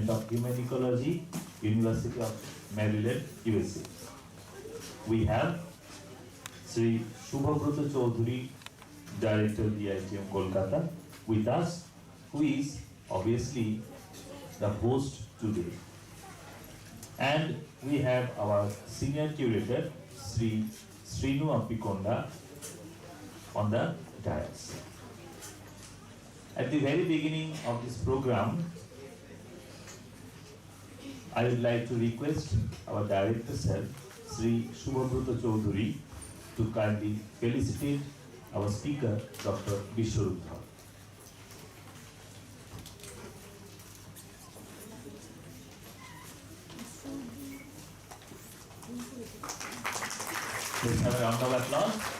Department of Human Ecology, University of Maryland, USA. We have Sri Shubhabrata Chaudhary, Director DITM Kolkata, with us, who is obviously the host today. And we have our Senior Curator, Sri Srinu Appikonda, on the dais. At the very beginning of this program, I would like to request our Director Sir, Sri Shubhabrata Chaudhary, to kindly felicitate our speaker, Dr. Biswadeep. Let's have a round of applause.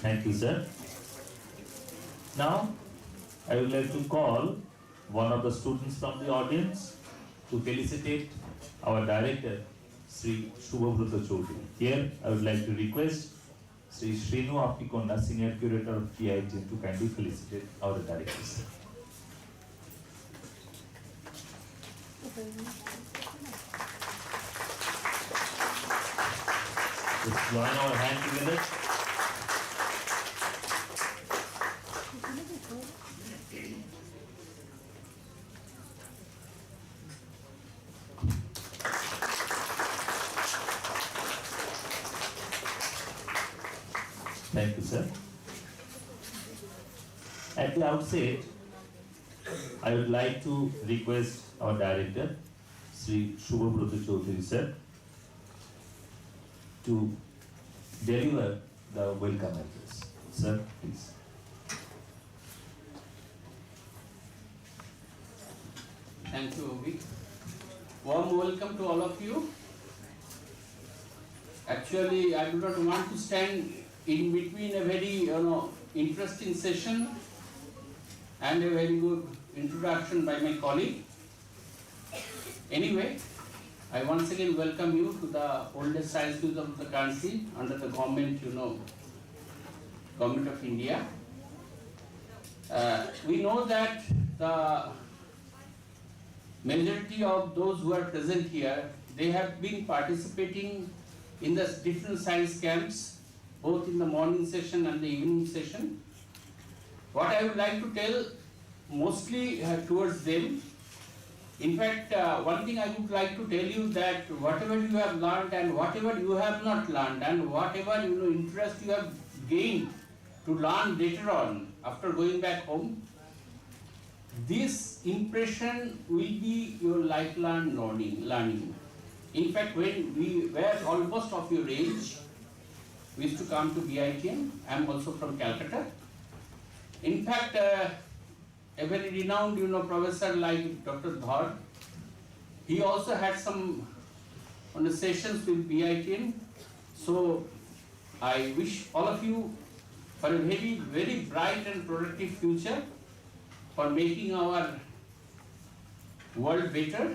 Thank you, sir. Now, I would like to call one of the students from the audience to felicitate our director, Sri Shubhabrata Chaudhary. Here, I would like to request Sri Srinu Appikonda, Senior Curator of TIG, to kindly felicitate our director, sir. Let's join our hands together. Thank you, sir. At the outset, I would like to request our director, Sri Shubhabrata Chaudhary, sir, to deliver the welcome address. Sir, please. Thank you, Ovi. Warm welcome to all of you. Actually, I do not want to stand in between a very interesting session and a very good introduction by my colleague. Anyway, I once again welcome you to the oldest science museum of the country under the government, Government of India. We know that the majority of those who are present here, they have been participating in the different science camps, both in the morning session and the evening session. What I would like to tell mostly towards them, in fact, one thing I would like to tell you that whatever you have learned and whatever you have not learned and whatever interest you have gained to learn later on after going back home, this impression will be your lifelong learning. In fact, when we were almost of your age, we used to come to BITM. I am also from Calcutta. In fact, a very renowned, professor like Dr. Dhar, he also had some sessions with BITM. So I wish all of you for a very, very bright and productive future, for making our world better.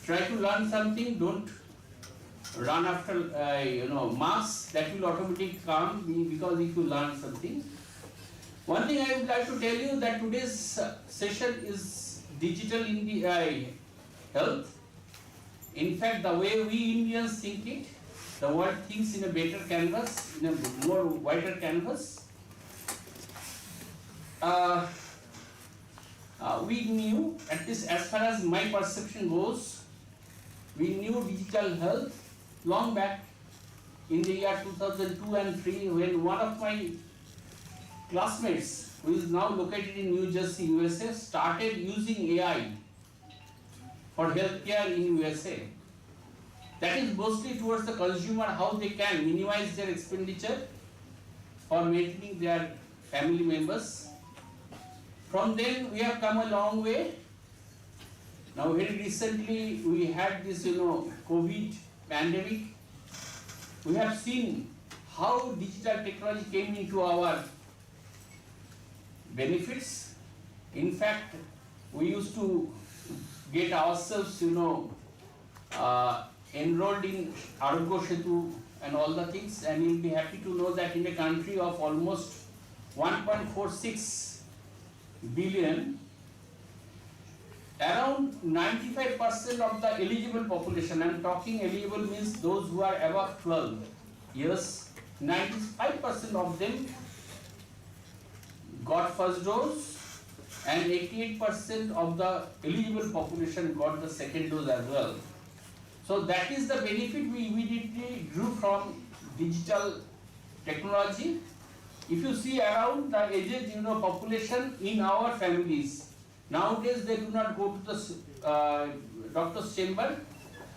Try to learn something. Don't run after marks that will automatically come because if you learn something. One thing I would like to tell you that today's session is digital in the health. In fact, the way we Indians think it, the world thinks in a better canvas, in a more wider canvas. We knew, at least as far as my perception goes, we knew digital health long back in the year 2002 and 3 when one of my classmates, who is now located in New Jersey, USA, started using AI for healthcare in USA. That is mostly towards the consumer, how they can minimize their expenditure for maintaining their family members. From then we have come a long way. Now very recently we had this, COVID pandemic. We have seen how digital technology came into our benefits. In fact, we used to get ourselves, enrolled in Arogya Setu and all the things, and you'll be happy to know that in a country of almost 1.46 billion, around 95% of the eligible population, I'm talking eligible means those who are above 12 years, 95% of them got first dose and 88% of the eligible population got the second dose as well. So that is the benefit we immediately drew from digital technology. If you see around the aged population in our families, nowadays they do not go to the doctor's chamber.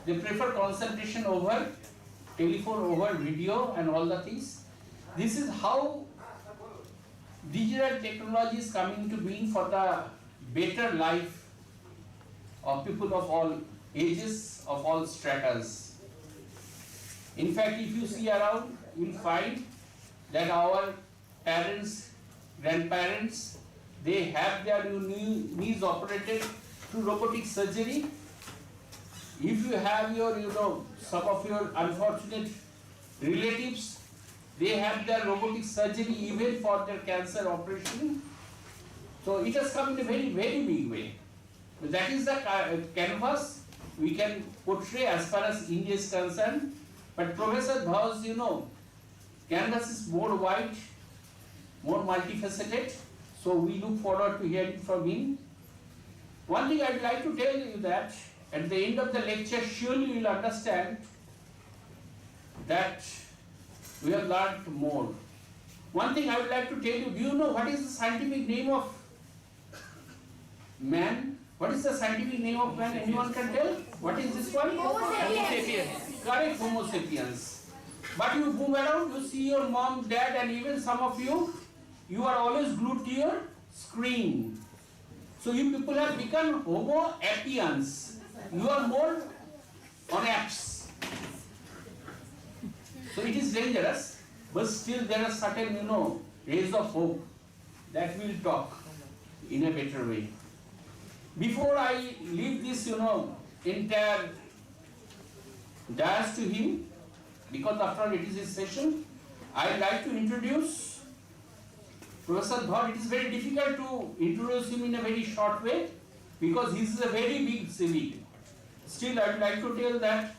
They prefer consultation over telephone, over video and all the things. This is how digital technology is coming to being for the better life of people of all ages, of all stratas. In fact, if you see around, you will find that our parents, grandparents, they have their knees operated through robotic surgery. If you have your, some of your unfortunate relatives, they have their robotic surgery even for their cancer operation. So it has come in a very, very big way. But that is the canvas we can portray as far as India is concerned. But Professor Dhar's, canvas is more wide, more multifaceted. So we look forward to hearing from him. One thing I'd like to tell you that at the end of the lecture, surely you will understand that we have learned more. One thing I would like to tell you, do you know what is the scientific name of man? What is the scientific name of man? Anyone can tell? What is this one? Homo sapiens. Correct, Homo sapiens. But you move around, you see your mom, dad, and even some of you, you are always glued to your screen. So you people have become Homo sapiens. You are more on apps. So it is dangerous, but still there are certain, rays of hope that will talk in a better way. Before I leave this, entire dais to him, because after all it is his session, I'd like to introduce Professor Dhar. It is very difficult to introduce him in a very short way because he is a very big CV. Still, I would like to tell that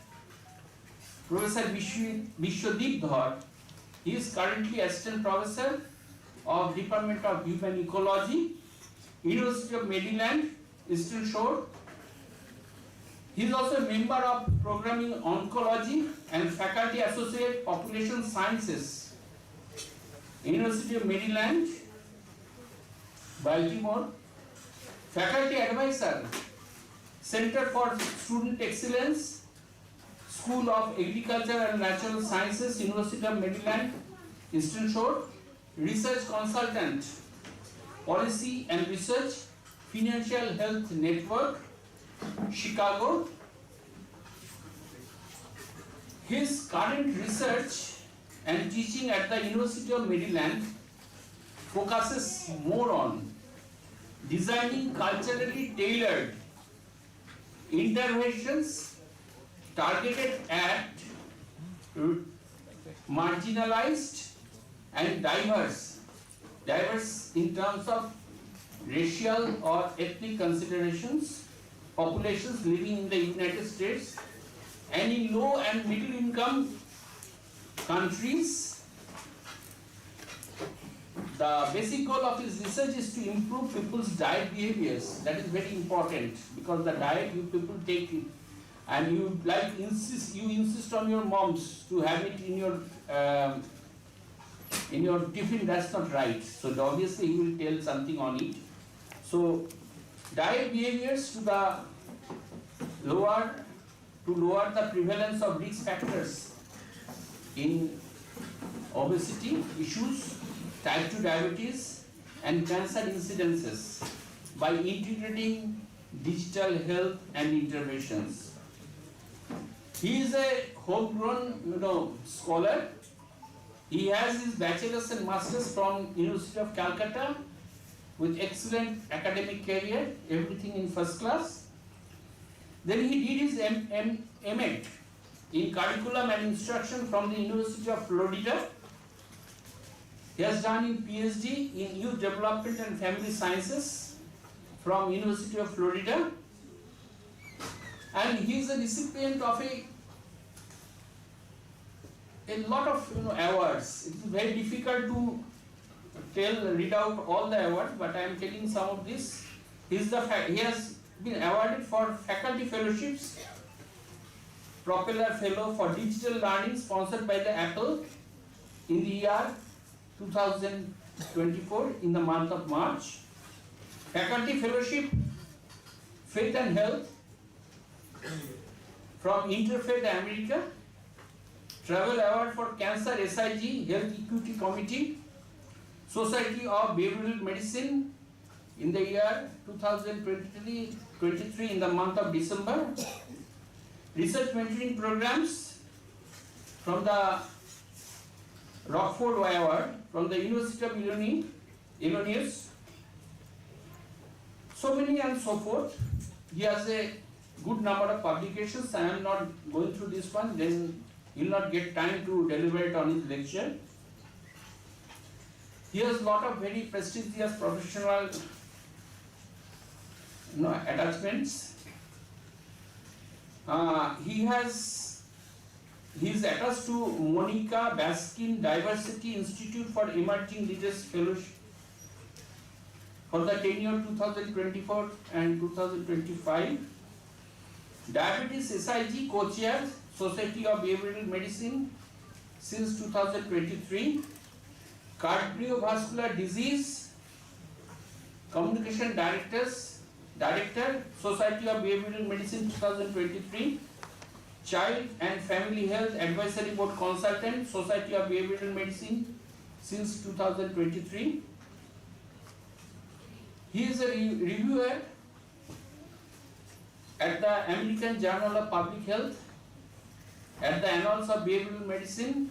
Professor Biswadeep Dhar, he is currently Assistant Professor of Department of Human Ecology, University of Maryland, Eastern Shore. He is also a member of Programming Oncology and Faculty Associate Population Sciences, University of Maryland, Baltimore. Faculty Advisor, Center for Student Excellence, School of Agriculture and Natural Sciences, University of Maryland, Eastern Shore. Research Consultant, Policy and Research, Financial Health Network, Chicago. His current research and teaching at the University of Maryland focuses more on designing culturally tailored interventions targeted at marginalized and diverse in terms of racial or ethnic considerations, populations living in the United States and in low and middle income countries. The basic goal of his research is to improve people's diet behaviors. That is very important because the diet you people take it and you insist on your moms to have it in your tiffin. That's not right. So obviously he will tell something on it. So diet behaviors to lower the prevalence of risk factors in obesity issues, type 2 diabetes and cancer incidences by integrating digital health and interventions. He is a homegrown, scholar. He has his bachelor's and master's from University of Calcutta with excellent academic career, everything in first class. Then he did his M.Ed in curriculum and instruction from the University of Florida. He has done his PhD in youth development and family sciences from University of Florida. And he is a recipient of a lot of awards. It is very difficult to read out all the awards, but I am telling some of this. He has been awarded for faculty fellowships, Propeller Fellow for Digital Learning sponsored by the Apple in the year 2024 in the month of March. Faculty Fellowship Faith and Health from Interfaith America. Travel Award for Cancer SIG Health Equity Committee, Society of Behavioral Medicine in the year 2023 in the month of December. Research mentoring programs from the Rockford Award from the University of Illinois. So many and so forth. He has a good number of publications. I am not going through this one, then you will not get time to deliberate on his lecture. He has a lot of very prestigious professional attachments. He is attached to Monica Baskin Diversity Institute for Emerging Leaders Fellowship for the tenure 2024 and 2025. Diabetes SIG co-chair, Society of Behavioral Medicine since 2023. Cardiovascular Disease Communication Director, Society of Behavioral Medicine 2023. Child and Family Health Advisory Board Consultant, Society of Behavioral Medicine since 2023. He is a reviewer at the American Journal of Public Health, at the Annals of Behavioral Medicine,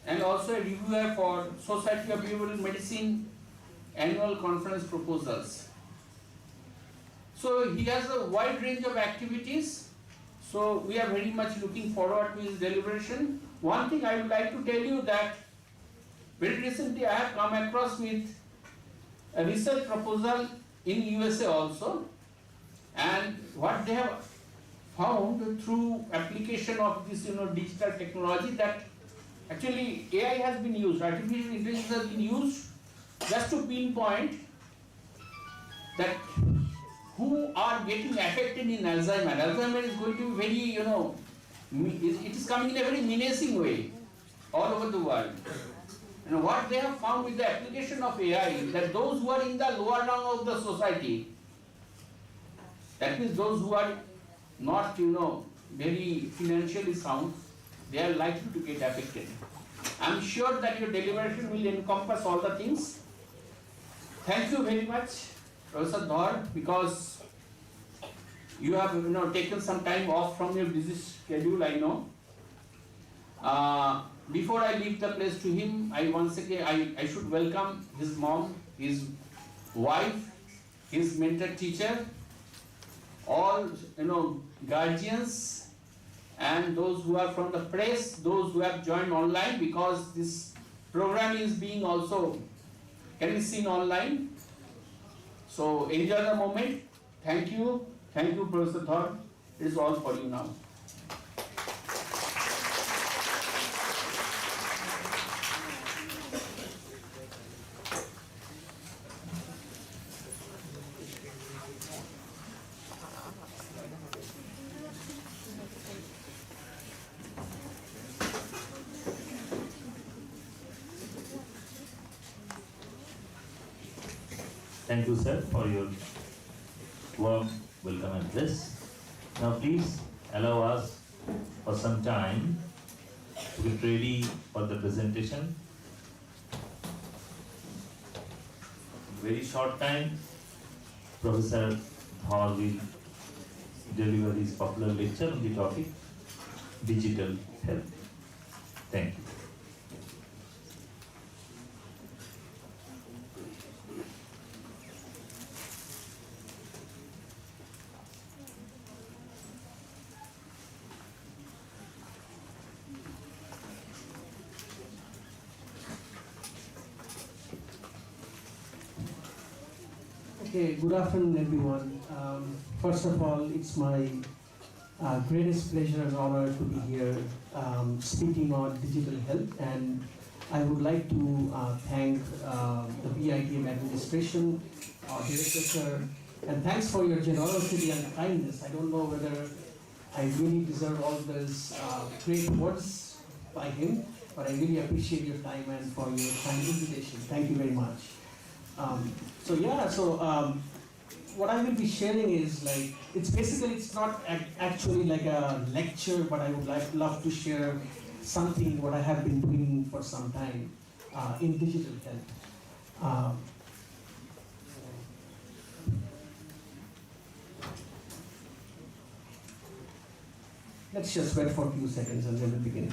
and also a reviewer for Society of Behavioral Medicine annual conference proposals. So he has a wide range of activities. So we are very much looking forward to his deliberation. One thing I would like to tell you that very recently I have come across with a research proposal in USA also, and what they have found through application of this digital technology, that actually AI has been used, artificial intelligence has been used just to pinpoint that who are getting affected in Alzheimer. Alzheimer is going to be very, it is coming in a very menacing way all over the world. And what they have found with the application of AI, that those who are in the lower rung of the society, that means those who are not, very financially sound, they are likely to get affected. I am sure that your deliberation will encompass all the things. Thank you very much, Professor Dhar, because you have taken some time off from your busy schedule, I know. Before I leave the place to him, I once again I should welcome his mom, his wife, his mentor teacher, all guardians, and those who are from the press, those who have joined online, because this program is being also can be seen online. So enjoy the moment. Thank you, Professor Dhar. It is all for you now. Thank you, sir, for your warm welcome address. Now, please allow us for some time to get ready for the presentation. Very short time, Professor Dhar will deliver his popular lecture on the topic digital health. Thank you. Okay, good afternoon, everyone. First of all, it's my greatest pleasure and honor to be here speaking on digital health, and I would like to thank the BITM administration, our director sir, and thanks for your generosity and kindness. I don't know whether I really deserve all those great words by him, but I really appreciate your time and for your kind invitation. Thank you very much. What I will be sharing is like, it's not actually like a lecture, but I would love to share something what I have been doing for some time in digital health. Let's just wait for a few seconds and then we'll begin.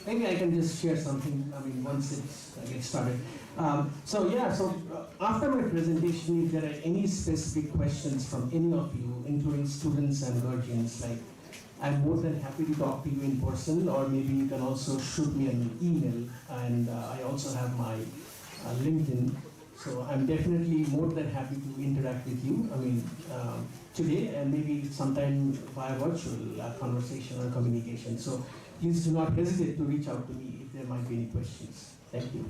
Maybe I can just share something, once it gets started. After my presentation, if there are any specific questions from any of you, including students and guardians, I'm more than happy to talk to you in person, or maybe you can also shoot me an email, and I also have my LinkedIn. So I'm definitely more than happy to interact with you, today, and maybe sometime via virtual conversation or communication. So please do not hesitate to reach out to me if there might be any questions. Thank you.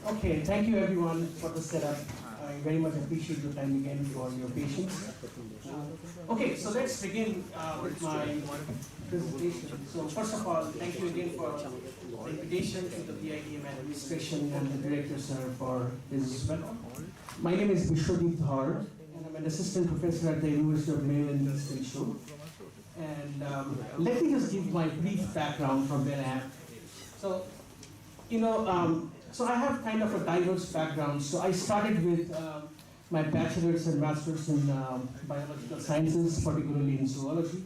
Okay, thank you everyone for the setup. I very much appreciate your time again for your patience. Okay, so let's begin with my presentation. So first of all, thank you again for the invitation to the BITM administration and the director, sir, for this welcome. My name is Biswadeep Dhar, and I'm an assistant professor at the University of Maryland, Eastern Shore. And let me just give my brief background from where I am. So, so I have kind of a diverse background. So I started with my bachelor's and master's in biological sciences, particularly in zoology,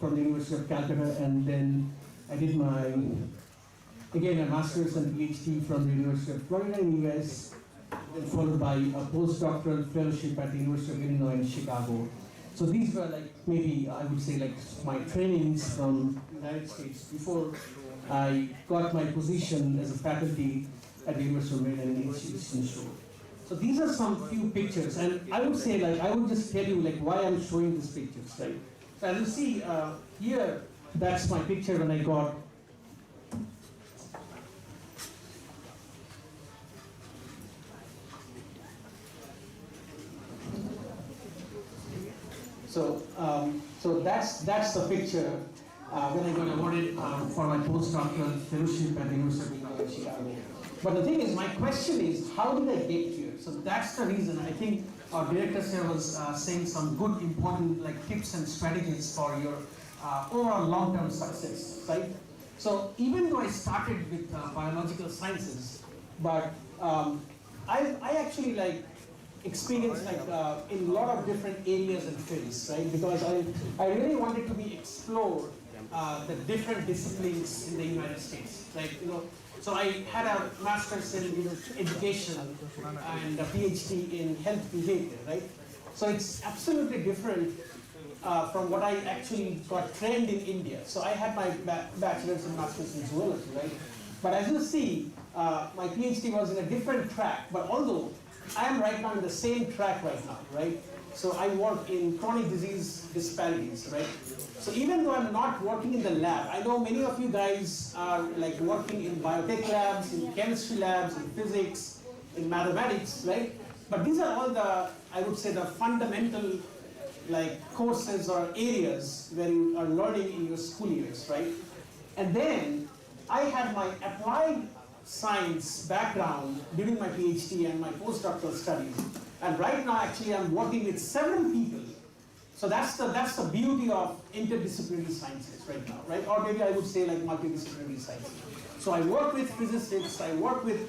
from the University of Calcutta, and then I did again a master's and PhD from the University of Florida in the US, then followed by a postdoctoral fellowship at the University of Illinois in Chicago. So these were like, maybe I would say like my trainings from the United States before I got my position as a faculty at the University of Maryland in Eastern Shore. So these are some few pictures, and I would say like, I would just tell you like why I'm showing these pictures, right? So as you see here, that's my picture when I got So that's the picture when I got awarded for my postdoctoral fellowship at the University of Illinois Chicago. But the thing is, my question is, how did I get here? So that's the reason. I think our director here was saying some good, important like tips and strategies for your overall long-term success, right? So even though I started with biological sciences, but I actually like experienced like in a lot of different areas and fields, right? Because I really wanted to be explored the different disciplines in the United States, like So I had a master's in education and a PhD in health behavior, right? So it's absolutely different from what I actually got trained in India. So I had my bachelor's and master's in zoology, right? But as you see, my PhD was in a different track, but although I am right now in the same track right now, right? So I work in chronic disease disparities, right? So even though I'm not working in the lab, I know many of you guys are like working in biotech labs, in chemistry labs, in physics, in mathematics, right? But these are all the, I would say, the fundamental like courses or areas where you are learning in your school years, right? And then I had my applied science background during my PhD and my postdoctoral studies. And right now, actually, I'm working with several people. So that's the beauty of interdisciplinary sciences right now, right? Or maybe I would say like multidisciplinary sciences. So I work with physicists, I work with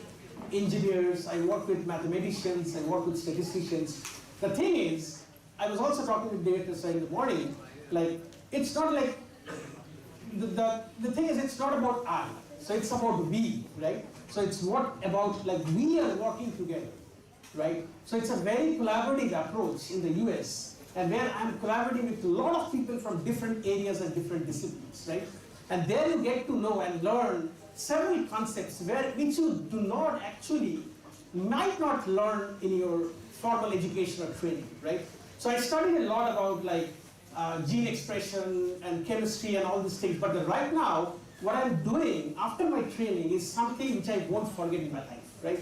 engineers, I work with mathematicians, I work with statisticians. The thing is, I was also talking with directors in the morning, like, it's not like, the thing is, it's not about I. So it's about we, right? So it's what about like we are working together, right? So it's a very collaborative approach in the US, and where I'm collaborating with a lot of people from different areas and different disciplines, right? And there you get to know and learn several concepts which you do not actually, might not learn in your formal education or training, right? So I studied a lot about like gene expression and chemistry and all these things, but right now, what I'm doing after my training is something which I won't forget in my life, right?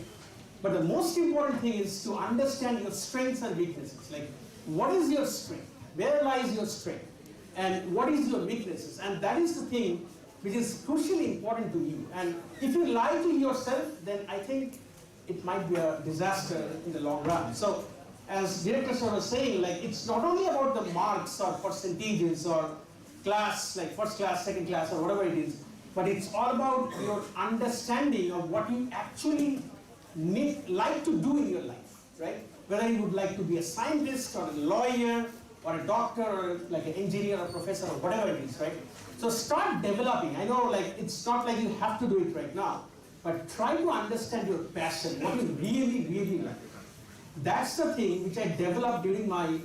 But the most important thing is to understand your strengths and weaknesses. Like, what is your strength? Where lies your strength? And what is your weaknesses? And that is the thing which is crucially important to you. And if you lie to yourself, then I think it might be a disaster in the long run. So, as Director Sir was saying, like, it's not only about the marks or percentages or class, like first class, second class, or whatever it is, but it's all about your understanding of what you actually like to do in your life, right? Whether you would like to be a scientist or a lawyer or a doctor or like an engineer or professor or whatever it is, right? So start developing. I know like it's not like you have to do it right now, but try to understand your passion, what you really, really like. That's the thing which I developed during my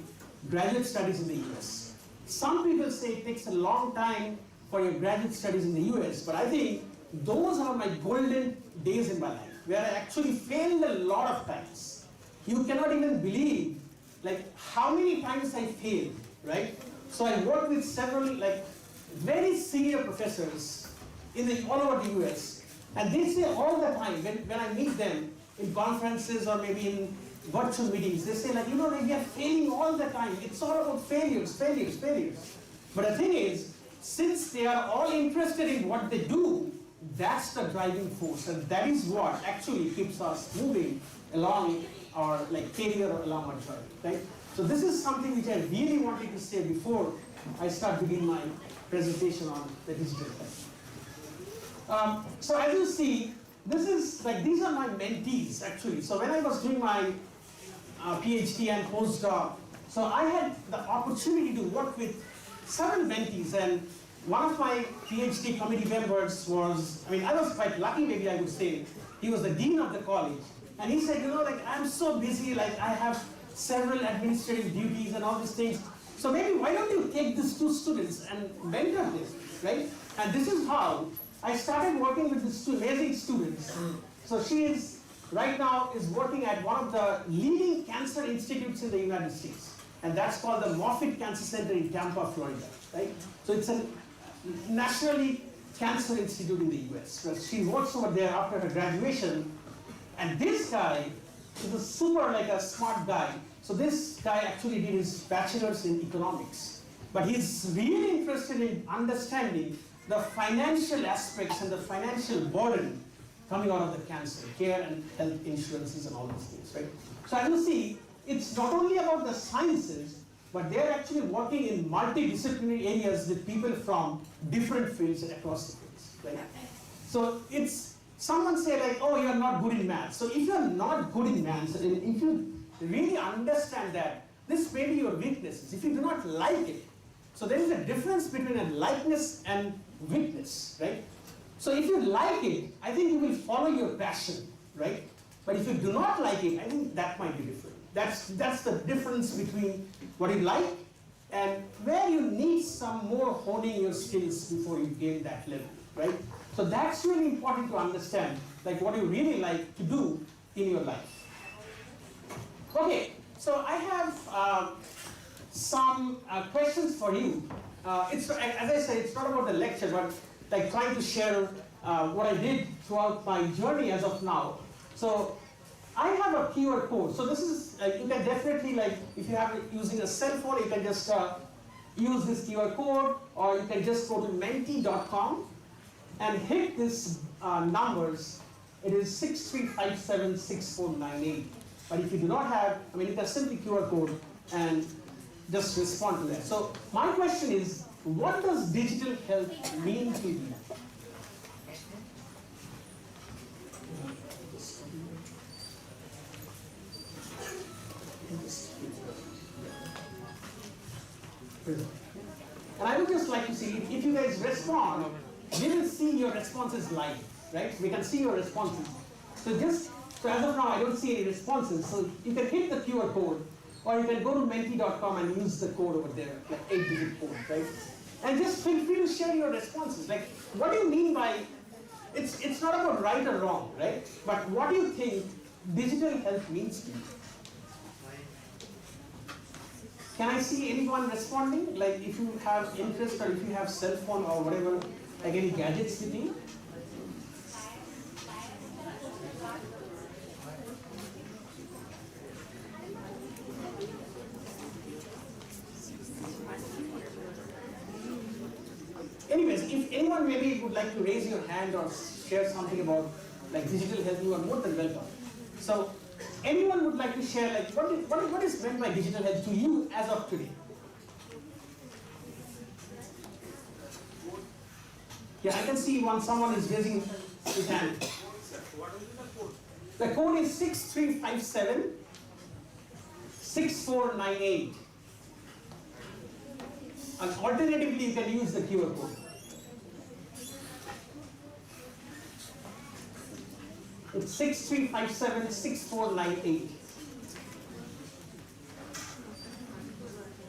graduate studies in the US. Some people say it takes a long time for your graduate studies in the US, but I think those are my golden days in my life, where I actually failed a lot of times. You cannot even believe like how many times I failed, right? So I worked with several like very senior professors all over the US, and they say all the time when I meet them, in conferences or maybe in virtual meetings, they say like, you know, we are failing all the time. It's all about failures. But the thing is, since they are all interested in what they do, that's the driving force, and that is what actually keeps us moving along our like career or along our journey, right? So this is something which I really wanted to say before I start beginning my presentation on the digital health. So as you see, this is like, these are my mentees actually. So when I was doing my PhD and postdoc, so I had the opportunity to work with several mentees, and one of my PhD committee members was, I mean, I was quite lucky, maybe I would say. He was the dean of the college, and he said, you know, like, I'm so busy, like I have several administrative duties and all these things. So maybe why don't you take these two students and mentor this, right? And this is how I started working with these two amazing students. So she is, right now, is working at one of the leading cancer institutes in the United States. And that's called the Moffitt Cancer Center in Tampa, Florida, right? So it's a nationally cancer institute in the US. So she works over there after her graduation. And this guy is a super, like a smart guy. So this guy actually did his bachelor's in economics. But he's really interested in understanding the financial aspects and the financial burden coming out of the cancer care and health insurances and all those things, right? So as you see, it's not only about the sciences, but they're actually working in multidisciplinary areas with people from different fields and across the fields, right? So it's, someone say like, oh, you're not good in math. So if you're not good in math, if you really understand that, this may be your weaknesses. If you do not like it, so there is a difference between a likeness and weakness, right? So if you like it, I think you will follow your passion, right? But if you do not like it, I think that might be different. That's the difference between what you like and where you need some more honing your skills before you gain that level, right? So that's really important to understand, like what you really like to do in your life. Okay, so I have some questions for you. It's, as I said, it's not about the lecture, but like trying to share what I did throughout my journey as of now. So I have a QR code. So this is, you can definitely, like, if you have it using a cell phone, you can just use this QR code, or you can just go to menti.com and hit this numbers. It is 63576498. But if you do not have, I mean, you can simply QR code and just respond to that. So my question is, what does digital health mean to you? And I would just like to see, if you guys respond, we will see your responses live, right? We can see your responses. So as of now, I don't see any responses. So you can hit the QR code, or you can go to menti.com and use the code over there, like 8-digit code, right? And just feel free to share your responses. Like, what do you mean by, it's not about right or wrong, right? But what do you think digital health means to you? Can I see anyone responding? Like, if you have interest, or if you have cell phone or whatever, like any gadgets with you? Anyways, if anyone maybe would like to raise your hand or share something about like digital health, you are more than welcome. So, anyone would like to share like what is meant by digital health to you as of today? Yeah, I can see someone is raising his hand. The code is 6357-6498. And alternatively, you can use the QR code. It's 6357-6498.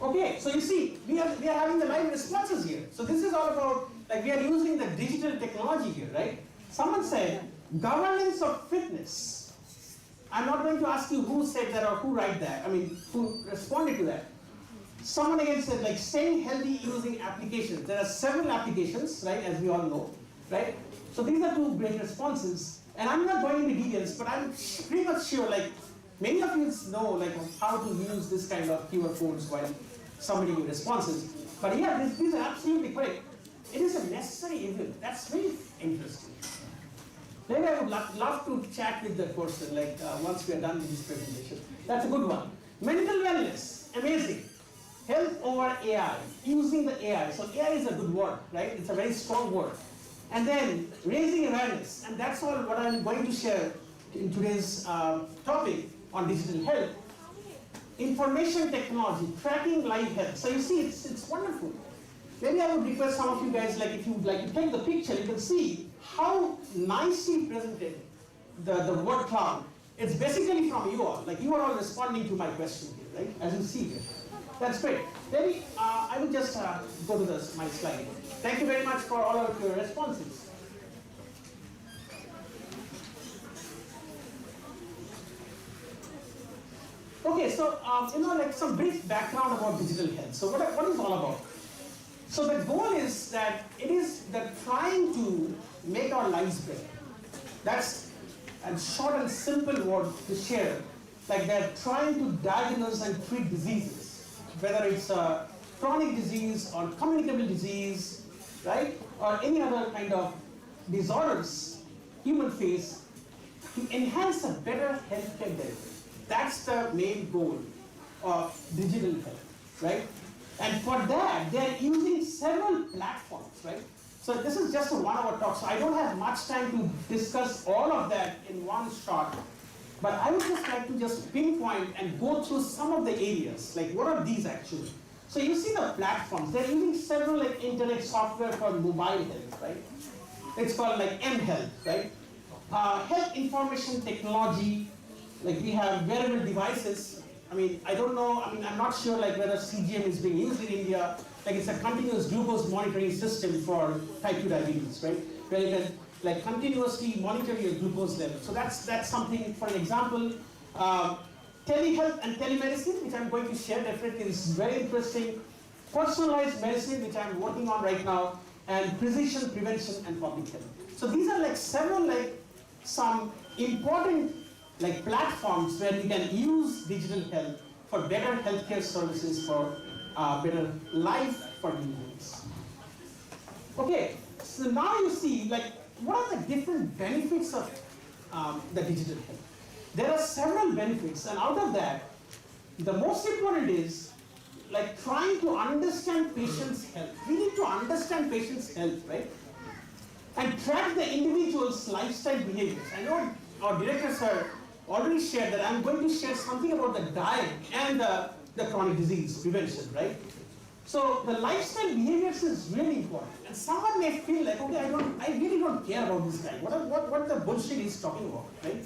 Okay, so you see, we are having the live responses here. So this is all about, like, we are using the digital technology here, right? Someone said, governance of fitness. I'm not going to ask you who said that or who wrote that, who responded to that. Someone again said, like, staying healthy using applications. There are several applications, right, as we all know, right? So these are two great responses. And I'm not going into details, but I'm pretty much much sure, like, many of you know, like, how to use this kind of QR codes while submitting responses. But yeah, these are absolutely correct. It is a necessary evil. That's very interesting. Maybe I would love to chat with the person, like, once we are done with this presentation. That's a good one. Mental wellness, amazing. Health over AI, using the AI. So AI is a good word, right? It's a very strong word. And then raising awareness, and that's all what I'm going to share in today's topic on digital health. Information technology, tracking live health. So you see, it's wonderful. Maybe I would request some of you guys, like, if you would like to take the picture, you can see how nicely presented the word cloud. It's basically from you all. Like, you are all responding to my question here, right? As you see here. That's great. Maybe I will just go to my slide. Thank you very much for all of your responses. Okay, so like some brief background about digital health. So what is it all about? So the goal is that it is that trying to make our lives better. That's a short and simple word to share. Like, they're trying to diagnose and treat diseases, whether it's a chronic disease or communicable disease, right? Or any other kind of disorders human face, to enhance a better healthcare delivery. That's the main goal of digital health, right? And for that, they're using several platforms, right? So this is just a 1 hour talk, so I don't have much time to discuss all of that in one shot. But I would just like to just pinpoint and go through some of the areas, like what are these actually? So you see the platforms, they're using several like internet software for mobile health, right? It's called like M.Ed, right? Health information technology, like we have wearable devices. I'm not sure like whether CGM is being used in India. Like, it's a continuous glucose monitoring system for type 2 diabetes, right? Where you can like continuously monitor your glucose level. So that's something, for an example. Telehealth and telemedicine, which I'm going to share definitely, is very interesting. Personalized medicine, which I'm working on right now, and precision prevention and public health. So these are like several like some important like platforms where we can use digital health for better healthcare services, for better life for humans. Okay, so now you see like what are the different benefits of the digital health. There are several benefits, and out of that, the most important is like trying to understand patients' health. We need to understand patients' health, right? And track the individual's lifestyle behaviors. I know our directors have already shared that. I'm going to share something about the diet and the chronic disease prevention, right? So the lifestyle behaviors is really important. And someone may feel like, okay, I really don't care about this guy. What the bullshit he's talking about, right?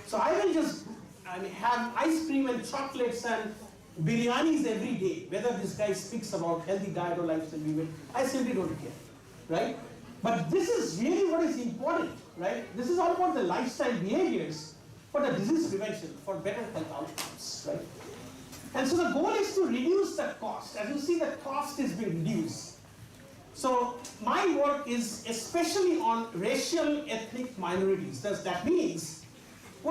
So I will just have ice cream and chocolates and biryanis every day, whether this guy speaks about healthy diet or lifestyle behavior. I simply don't care, right? But this is really what is important, right? This is all about the lifestyle behaviors for the disease prevention, for better health outcomes, right? And so the goal is to reduce the cost. As you see, the cost is being reduced. So my work is especially on racial ethnic minorities. That means who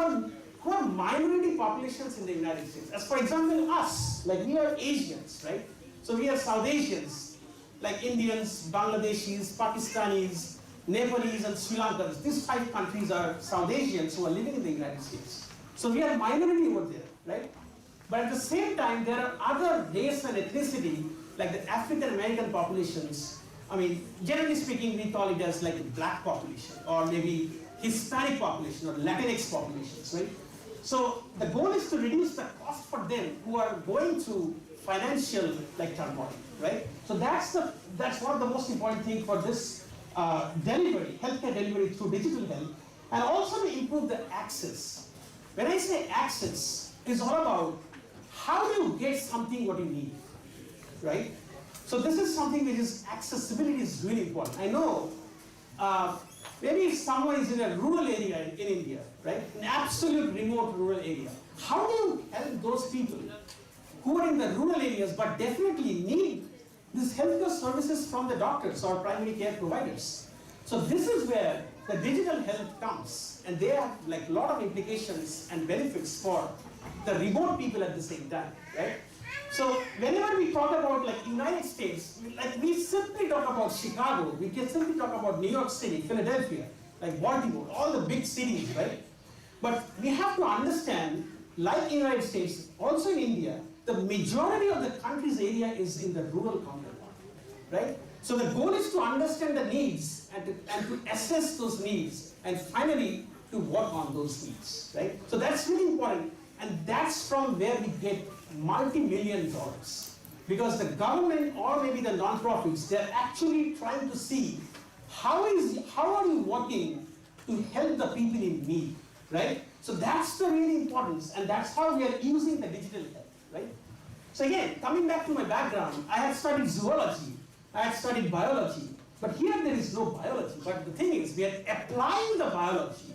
are minority populations in the United States. As for example, us, like we are Asians, right? So we are South Asians, like Indians, Bangladeshis, Pakistanis, Nepalese, and Sri Lankans. These 5 countries are South Asians who are living in the United States. So we are minority over there, right? But at the same time, there are other race and ethnicity, like the African American populations. Generally speaking, we call it as like a black population, or maybe Hispanic population, or Latinx populations, right? So the goal is to reduce the cost for them who are going through financial like turmoil, right? So that's one of the most important things for this delivery, healthcare delivery through digital health, and also to improve the access. When I say access, it's all about how do you get something what you need, right? So this is something which is accessibility is really important. I know maybe if someone is in a rural area in India, right? An absolute remote rural area. How do you help those people who are in the rural areas but definitely need these healthcare services from the doctors or primary care providers? So this is where the digital health comes, and they have like a lot of implications and benefits for the remote people at the same time, right? So whenever we talk about like United States, like we simply talk about Chicago, we can simply talk about New York City, Philadelphia, like Baltimore, all the big cities, right? But we have to understand, like United States, also in India, the majority of the country's area is in the rural counterpart, right? So the goal is to understand the needs and to assess those needs and finally to work on those needs, right? So that's really important, and that's from where we get multi-million dollars. Because the government or maybe the non-profits, they're actually trying to see how are you working to help the people in need, right? So that's the really importance, and that's how we are using the digital health, right? So again, coming back to my background, I had studied zoology, I had studied biology, but here there is no biology. But the thing is, we are applying the biology,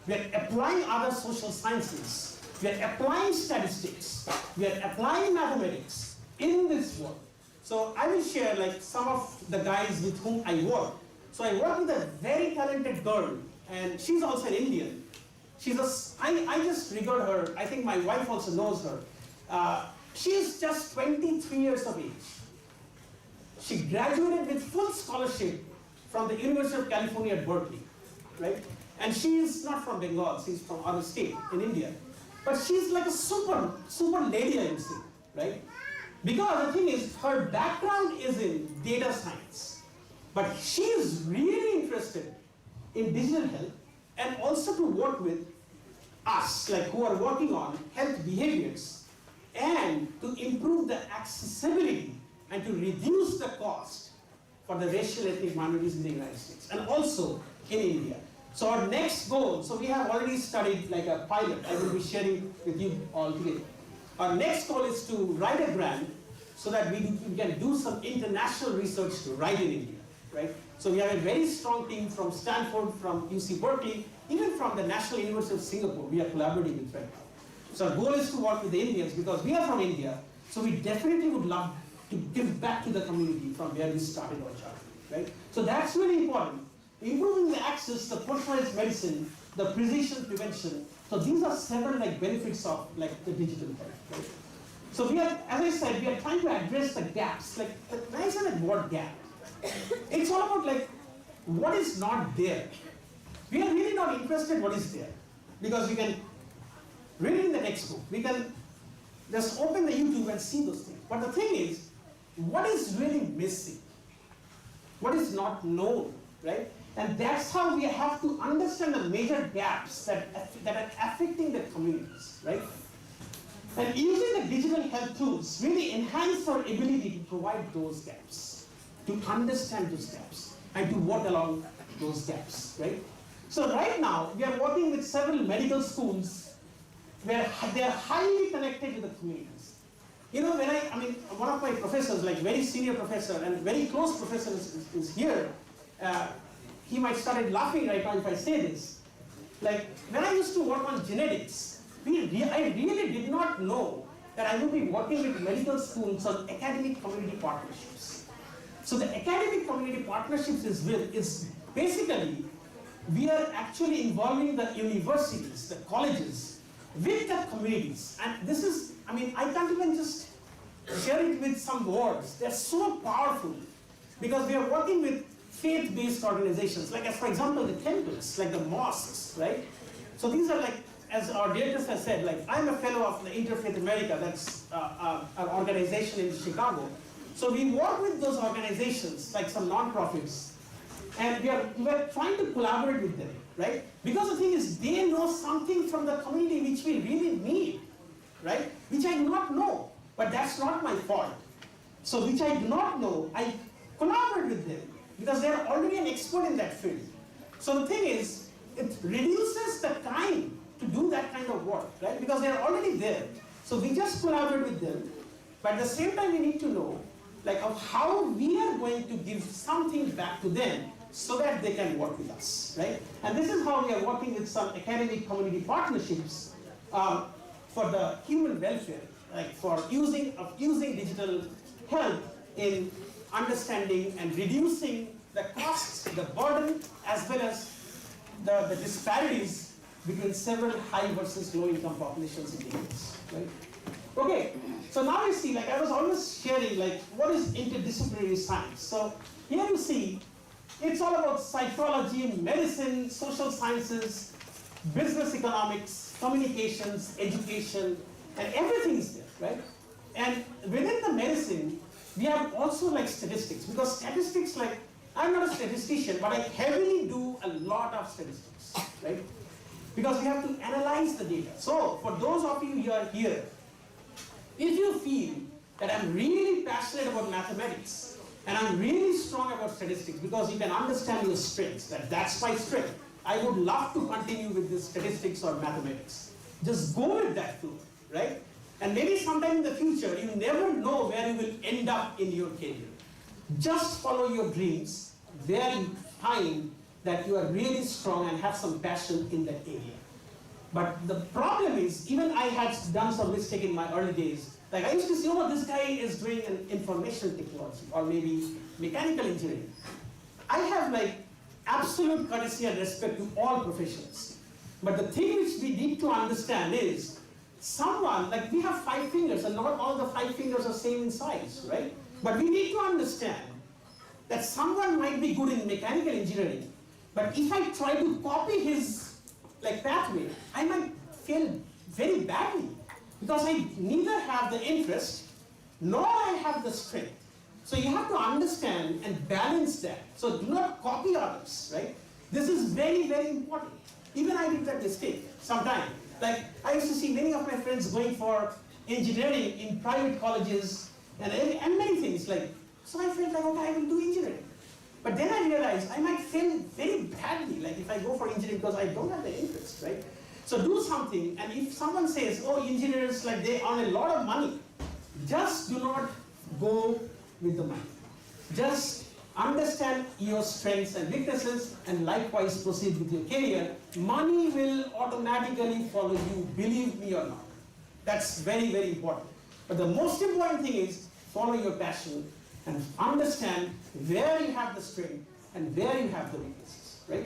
we are applying other social sciences, we are applying statistics, we are applying mathematics in this work. So I will share like some of the guys with whom I work. So I work with a very talented girl, and she's also an Indian. I just regard her, I think my wife also knows her. She's just 23 years of age. She graduated with full scholarship from the University of California at Berkeley, right? And she's not from Bengal, she's from other state in India. But she's like a super lady, I would say, right? Because the thing is, her background is in data science, but she is really interested in digital health and also to work with us, like who are working on health behaviors, and to improve the accessibility and to reduce the cost for the racial ethnic minorities in the United States and also in India. So our next goal, so we have already studied like a pilot, I will be sharing with you all today. Our next goal is to write a grant so that we can do some international research to write in India, right? So we have a very strong team from Stanford, from UC Berkeley, even from the National University of Singapore, we are collaborating with right now. So our goal is to work with the Indians because we are from India, so we definitely would love to give back to the community from where we started our journey, right? So that's really important. Improving the access, the personalized medicine, the precision prevention. So these are several like benefits of like the digital health, right? So we are, as I said, we are trying to address the gaps. Like when I say that word gap, it's all about like what is not there. We are really not interested what is there because we can read it in the textbook. We can just open the YouTube and see those things. But the thing is, what is really missing? What is not known, right? And that's how we have to understand the major gaps that are affecting the communities, right? And using the digital health tools really enhance our ability to provide those gaps, to understand those gaps, and to work along those gaps, right? So right now, we are working with several medical schools where they are highly connected to the communities. You know, when I mean, one of my professors, like very senior professor and very close professor is here, he might start laughing right now if I say this. Like, when I used to work on genetics, I really did not know that I would be working with medical schools on academic community partnerships. So the academic community partnerships is basically, we are actually involving the universities, the colleges, with the communities. And this is, I mean, I can't even just share it with some words. They're so powerful because we are working with faith-based organizations, like as for example, the temples, like the mosques, right? So these are like, as our directors have said, like I'm a fellow of the Interfaith America, that's an organization in Chicago. So we work with those organizations, like some non-profits, and we are trying to collaborate with them, right? Because the thing is, they know something from the community which we really need, right? Which I do not know, but that's not my fault. So which I do not know, I collaborate with them because they are already an expert in that field. So the thing is, it reduces the time to do that kind of work, right? Because they are already there. So we just collaborate with them, but at the same time we need to know like of how we are going to give something back to them so that they can work with us, right? And this is how we are working with some academic community partnerships for the human welfare, like for using digital health in understanding and reducing the costs, the burden, as well as the disparities between several high versus low income populations in the US, right? Okay, so now you see, like I was always sharing, like what is interdisciplinary science? So here you see, it's all about psychology, medicine, social sciences, business economics, communications, education, and everything is there, right? And within the medicine, we have also like statistics, because statistics, like, I'm not a statistician, but I heavily do a lot of statistics, right? Because we have to analyze the data. So for those of you who are here, if you feel that I'm really passionate about mathematics, and I'm really strong about statistics, because you can understand your strengths, that's my strength, I would love to continue with this statistics or mathematics. Just go with that flow, right? And maybe sometime in the future, you never know where you will end up in your career. Just follow your dreams, where you find that you are really strong and have some passion in that area. But the problem is, even I had done some mistake in my early days. Like I used to say, oh, this guy is doing an information technology or maybe mechanical engineering. I have like absolute courtesy and respect to all professions. But the thing which we need to understand is, someone, like we have 5 fingers and not all the 5 fingers are same in size, right? But we need to understand that someone might be good in mechanical engineering, but if I try to copy his like pathway, I might fail very badly, because I neither have the interest nor I have the strength. So you have to understand and balance that. So do not copy others, right? This is very, very important. Even I did that mistake sometime. Like I used to see many of my friends going for engineering in private colleges and many things. Like, so I felt like, okay, I will do engineering. But then I realized I might fail very badly, like if I go for engineering, because I don't have the interest, right? So do something, and if someone says, oh, engineers, like they earn a lot of money, just do not go with the money. Just understand your strengths and weaknesses, and likewise proceed with your career. Money will automatically follow you, believe me or not. That's very, very important. But the most important thing is follow your passion and understand where you have the strength and where you have the weaknesses, right?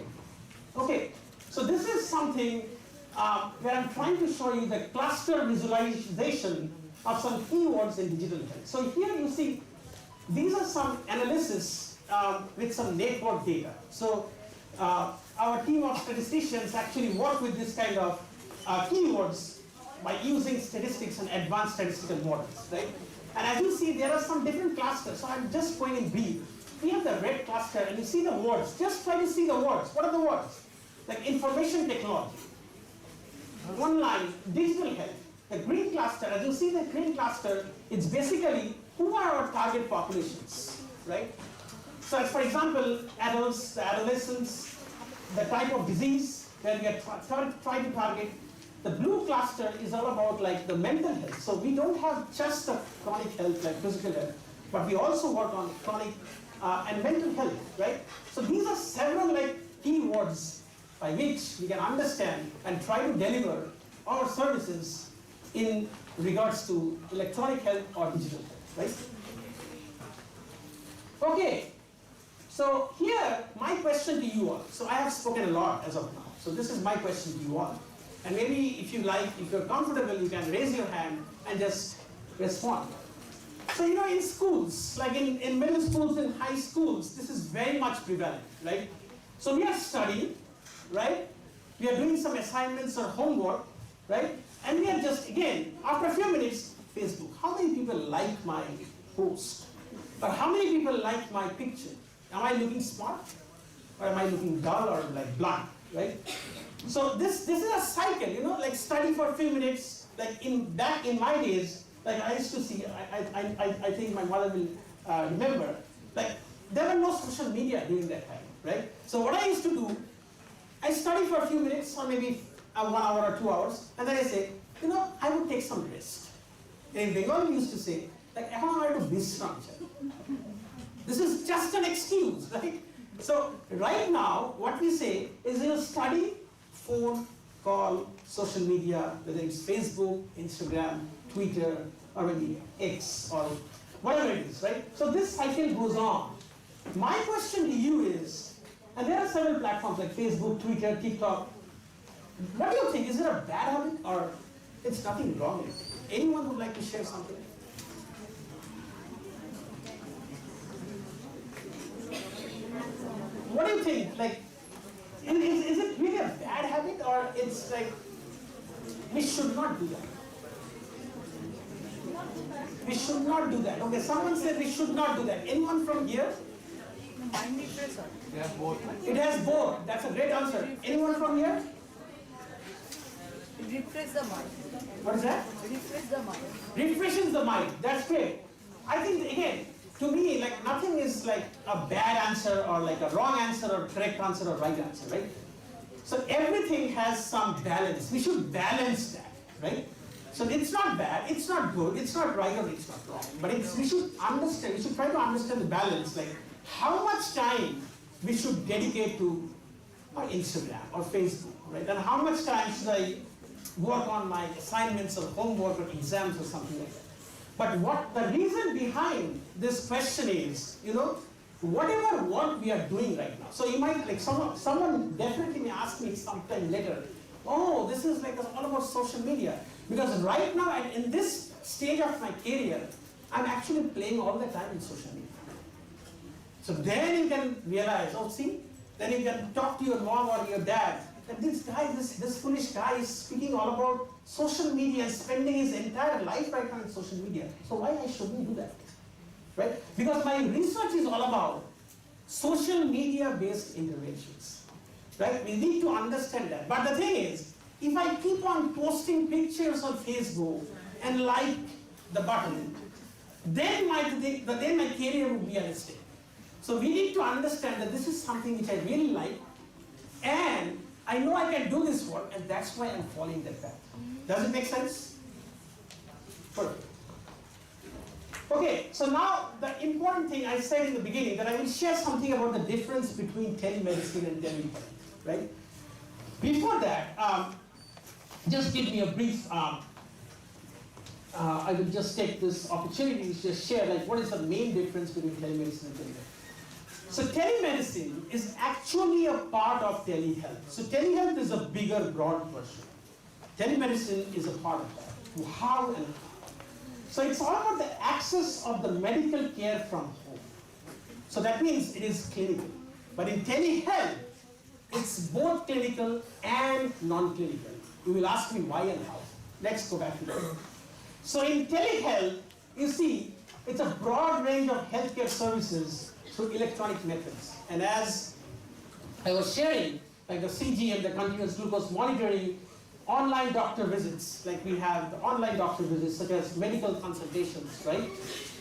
Okay, so this is something where I'm trying to show you the cluster visualization of some keywords in digital health. So here you see, these are some analysis with some network data. So our team of statisticians actually work with this kind of keywords by using statistics and advanced statistical models, right? And as you see, there are some different clusters. So I'm just going in brief. We have the red cluster, and you see the words. Just try to see the words. What are the words? Like information technology, online, digital health. The green cluster, as you see the green cluster, it's basically who are our target populations, right? So as for example, adults, the adolescents, the type of disease where we are trying to target. The blue cluster is all about like the mental health. So we don't have just the chronic health like physical health, but we also work on chronic and mental health, right? So these are several like keywords by which we can understand and try to deliver our services in regards to electronic health or digital health, right? Okay, so here my question to you all. So I have spoken a lot as of now. So this is my question to you all. And maybe if you like, if you're comfortable, you can raise your hand and just respond. So you know, in schools, like in middle schools and high schools, this is very much prevalent, right? So we are studying, right? We are doing some assignments or homework, right? And we are just, again, after a few minutes, Facebook. How many people like my post? Or how many people like my picture? Am I looking smart? Or am I looking dull or like blunt, right? So this is a cycle, you know, like study for a few minutes, like back in my days, like I used to see, I think my mother will remember, like there were no social media during that time, right? So what I used to do, I study for a few minutes or maybe 1 hour or 2 hours, and then I say, you know, I would take some rest. In Bengal we used to say, like, this is just an excuse, right? So right now, what we say is you study, phone, call, social media, whether it's Facebook, Instagram, Twitter, or maybe X, or whatever it is, right? So this cycle goes on. My question to you is, And there are several platforms like Facebook, Twitter, TikTok. What do you think? Is it a bad habit or it's nothing wrong with it? Anyone would like to share something? What do you think? Like, is it really a bad habit or it's like we should not do that? We should not do that. Okay, someone said we should not do that. Anyone from here? It has both. That's a great answer. Anyone from here? Refresh the mind. What is that? Refresh the mind. Refreshes the mind. That's great. I think again, to me, like nothing is like a bad answer or like a wrong answer or correct answer or right answer, right? So everything has some balance. We should balance that, right? So it's not bad, it's not good, it's not right or it's not wrong. But we should understand, we should try to understand the balance, like how much time we should dedicate to our Instagram or Facebook, right? And how much time should I work on my assignments or homework or exams or something like that. But what the reason behind this question is, whatever work we are doing right now. So you might, like someone definitely may ask me sometime later, oh, this is like all about social media. Because right now, in this stage of my career, I'm actually playing all the time in social media. So then you can realize, oh, see, then you can talk to your mom or your dad, that this guy, this foolish guy is speaking all about social media and spending his entire life right now in social media. So why I shouldn't do that, right? Because my research is all about social media-based interventions, right? We need to understand that. But the thing is, if I keep on posting pictures on Facebook and like the button, then my career would be at stake. So we need to understand that this is something which I really like, and I know I can do this work, and that's why I'm following that path. Does it make sense? Perfect. Okay, so now the important thing I said in the beginning, that I will share something about the difference between telemedicine and telehealth, right? Before that, just give me a brief, I will just take this opportunity to just share like what is the main difference between telemedicine and telehealth. So telemedicine is actually a part of telehealth. So telehealth is a bigger, broad version. Telemedicine is a part of that. How and how. So it's all about the access of the medical care from home. So that means it is clinical. But in telehealth, it's both clinical and non-clinical. You will ask me why and how. Let's go back to that. So in telehealth, you see, it's a broad range of healthcare services through electronic methods. And as I was sharing, like the CGM, the continuous glucose monitoring, online doctor visits, like we have the online doctor visits such as medical consultations, right?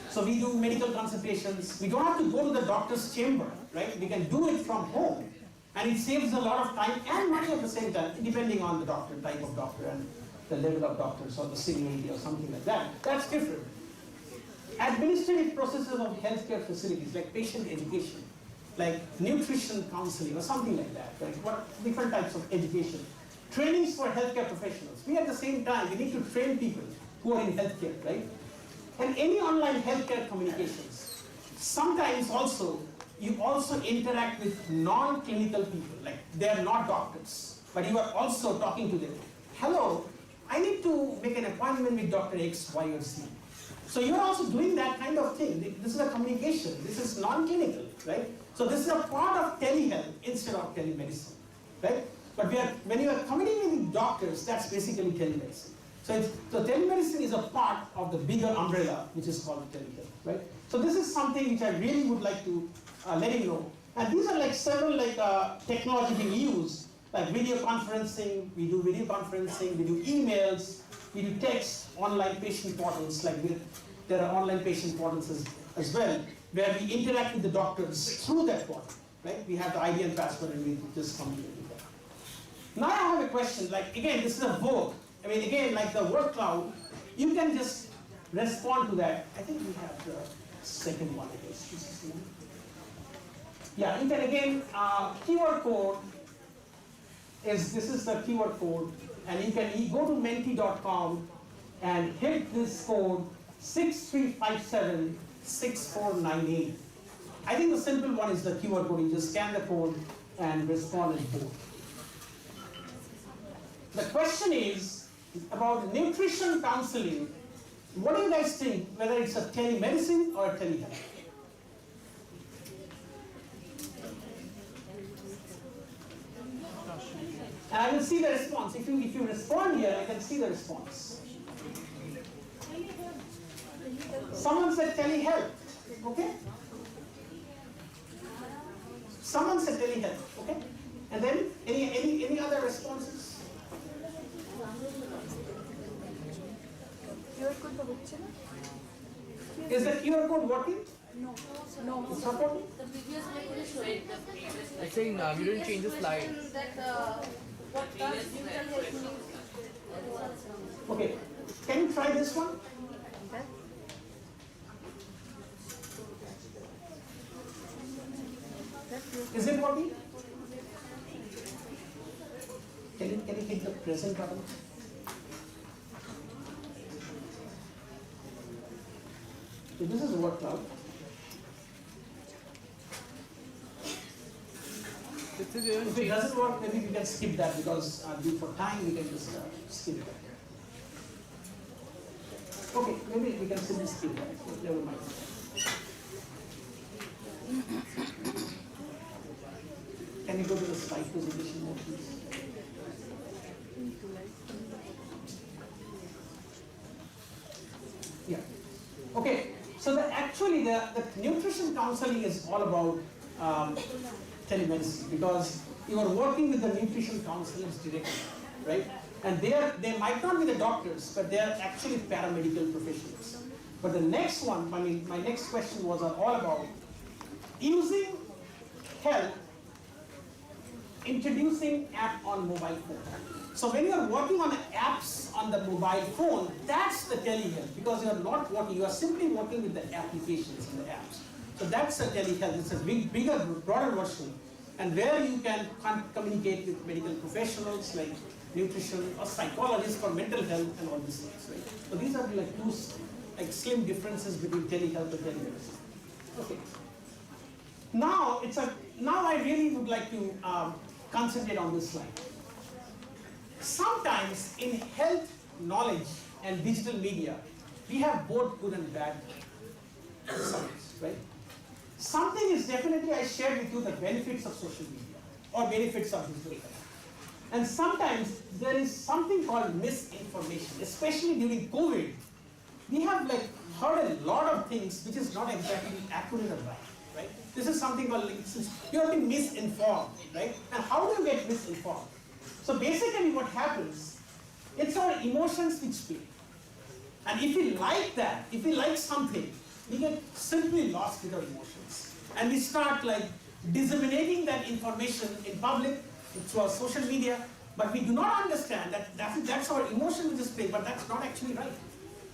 So we do medical consultations. We don't have to go to the doctor's chamber, right? We can do it from home. And it saves a lot of time and money at the same time, depending on the doctor, type of doctor, and the level of doctors or the seniority or something like that. That's different. Administrative processes of healthcare facilities, like patient education, like nutrition counseling or something like that, like what different types of education. Trainings for healthcare professionals. We at the same time, we need to train people who are in healthcare, right? And any online healthcare communications. Sometimes also, you also interact with non-clinical people, like they are not doctors, but you are also talking to them. Hello, I need to make an appointment with Dr. X, Y, or Z. So you're also doing that kind of thing. This is a communication. This is non-clinical, right? So this is a part of telehealth instead of telemedicine, right? But when you are communicating with doctors, that's basically telemedicine. So telemedicine is a part of the bigger umbrella, which is called telehealth, right? So this is something which I really would like to let you know. And these are like several technology being used, like video conferencing. We do video conferencing. We do emails. We do text, online patient portals. Like there are online patient portals as well, where we interact with the doctors through that portal, right? We have the ID and password, and we just communicate with them. Now I have a question. Like again, this is a vote. I mean, again, like the word cloud, you can just respond to that. I think we have the second one, I guess. This is the one. Yeah, you can again, QR code this is the QR code, and you can go to menti.com and hit this code 63576498. I think the simple one is the QR code. You just scan the code and respond in both. The question is about nutrition counseling. What do you guys think, whether it's a telemedicine or a telehealth? And I will see the response. If you respond here, I can see the response. Someone said telehealth, okay? Someone said telehealth, okay? And then any other responses? QR code to which channel? Is the QR code working? No. It's not working? The previous slide is showing. I think we didn't change the slide. That what does digital health mean? Okay. Can you try this one? Okay. Is it working? Can you hit the present button? So this is what cloud. If it doesn't work, maybe we can skip that because due for time we can just skip that. Okay, maybe we can simply skip that. Never mind. Can you go to the slide presentation mode, please? Yeah. Okay. So actually the nutrition counseling is all about telemedicine because you are working with the nutrition counselors directly, right? And they might not be the doctors, but they are actually paramedical professionals. But the next one, my next question was all about using health, introducing app on mobile phone. So when you are working on apps on the mobile phone, that's the telehealth because you are not working, you are simply working with the applications and the apps. So that's a telehealth. It's a bigger, broader version, and where you can communicate with medical professionals like nutrition or psychologists for mental health and all these things, right? So these are like two slim differences between telehealth and telemedicine. Okay. Now I really would like to concentrate on this slide. Sometimes in health knowledge and digital media, we have both good and bad sides, right? Something is definitely, I shared with you the benefits of social media or benefits of digital health. And sometimes there is something called misinformation, especially during COVID. We have heard a lot of things which is not exactly accurate or right? This is something called, you have been misinformed, right? And how do you get misinformed? So basically what happens, it's our emotions which speak. And if we like that, if we like something, we get simply lost with our emotions. And we start disseminating that information in public, through our social media, but we do not understand that that's our emotion which is playing, but that's not actually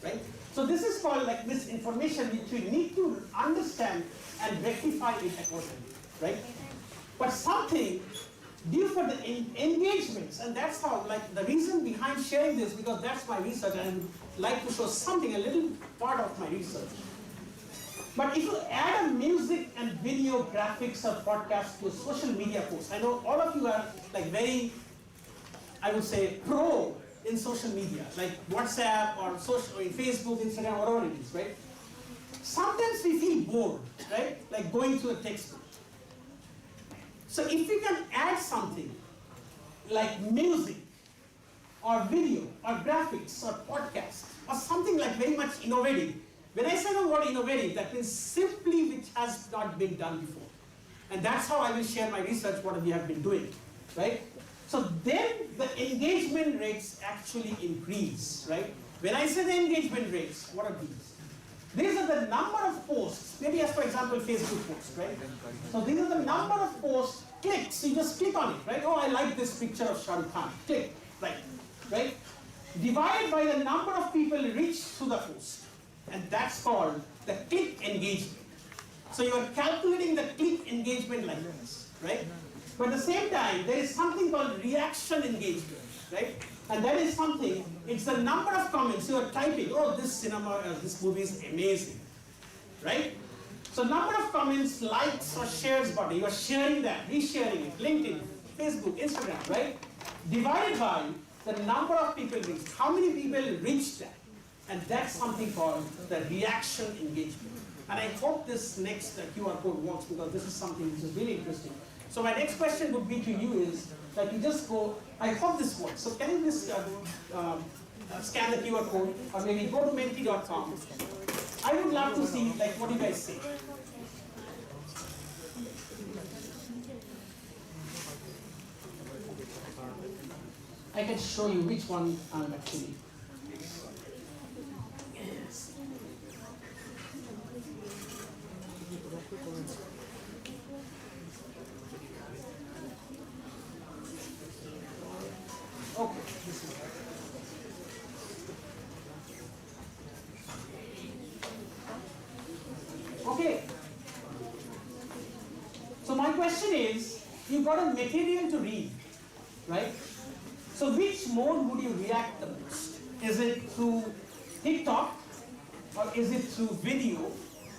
right? So this is called misinformation, which we need to understand and rectify it accordingly, right? But something due for the engagements, and that's how, the reason behind sharing this, because that's my research, and I would like to show something, a little part of my research. But if you add a music and video graphics or podcast to a social media post, I know all of you are very, I would say, pro in social media, like WhatsApp or social, or in Facebook, Instagram, whatever it is, right? Sometimes we feel bored, right? Like going through a textbook. So if we can add something like music or video or graphics or podcast or something very much innovative. When I say the word innovative, that means simply which has not been done before. And that's how I will share my research, what we have been doing, right? So then the engagement rates actually increase, right? When I say the engagement rates, what are these? These are the number of posts, maybe as for example Facebook posts, right? So these are the number of posts, clicks, you just click on it, right? Oh, I like this picture of Shah Rukh Khan, click, right? Divided by the number of people reached to the post. And that's called the click engagement. So you are calculating the click engagement like this, right? But at the same time, there is something called reaction engagement, right? And that is something, it's the number of comments you are typing, oh, this cinema, this movie is amazing, right? So number of comments, likes or shares button, you are sharing that, resharing it, LinkedIn, Facebook, Instagram, right? Divided by the number of people reached. How many people reached that? And that's something called the reaction engagement. And I hope this next QR code works because this is something which is really interesting. So my next question would be to you is, like you just go, I hope this works. So can you just scan the QR code or maybe go to menti.com. I would love to see like what you guys say. I can show you which one I'm actually. Okay, this is okay. So my question is, you got a material to read, right? So which mode would you react the most? Is it through TikTok, or is it through video,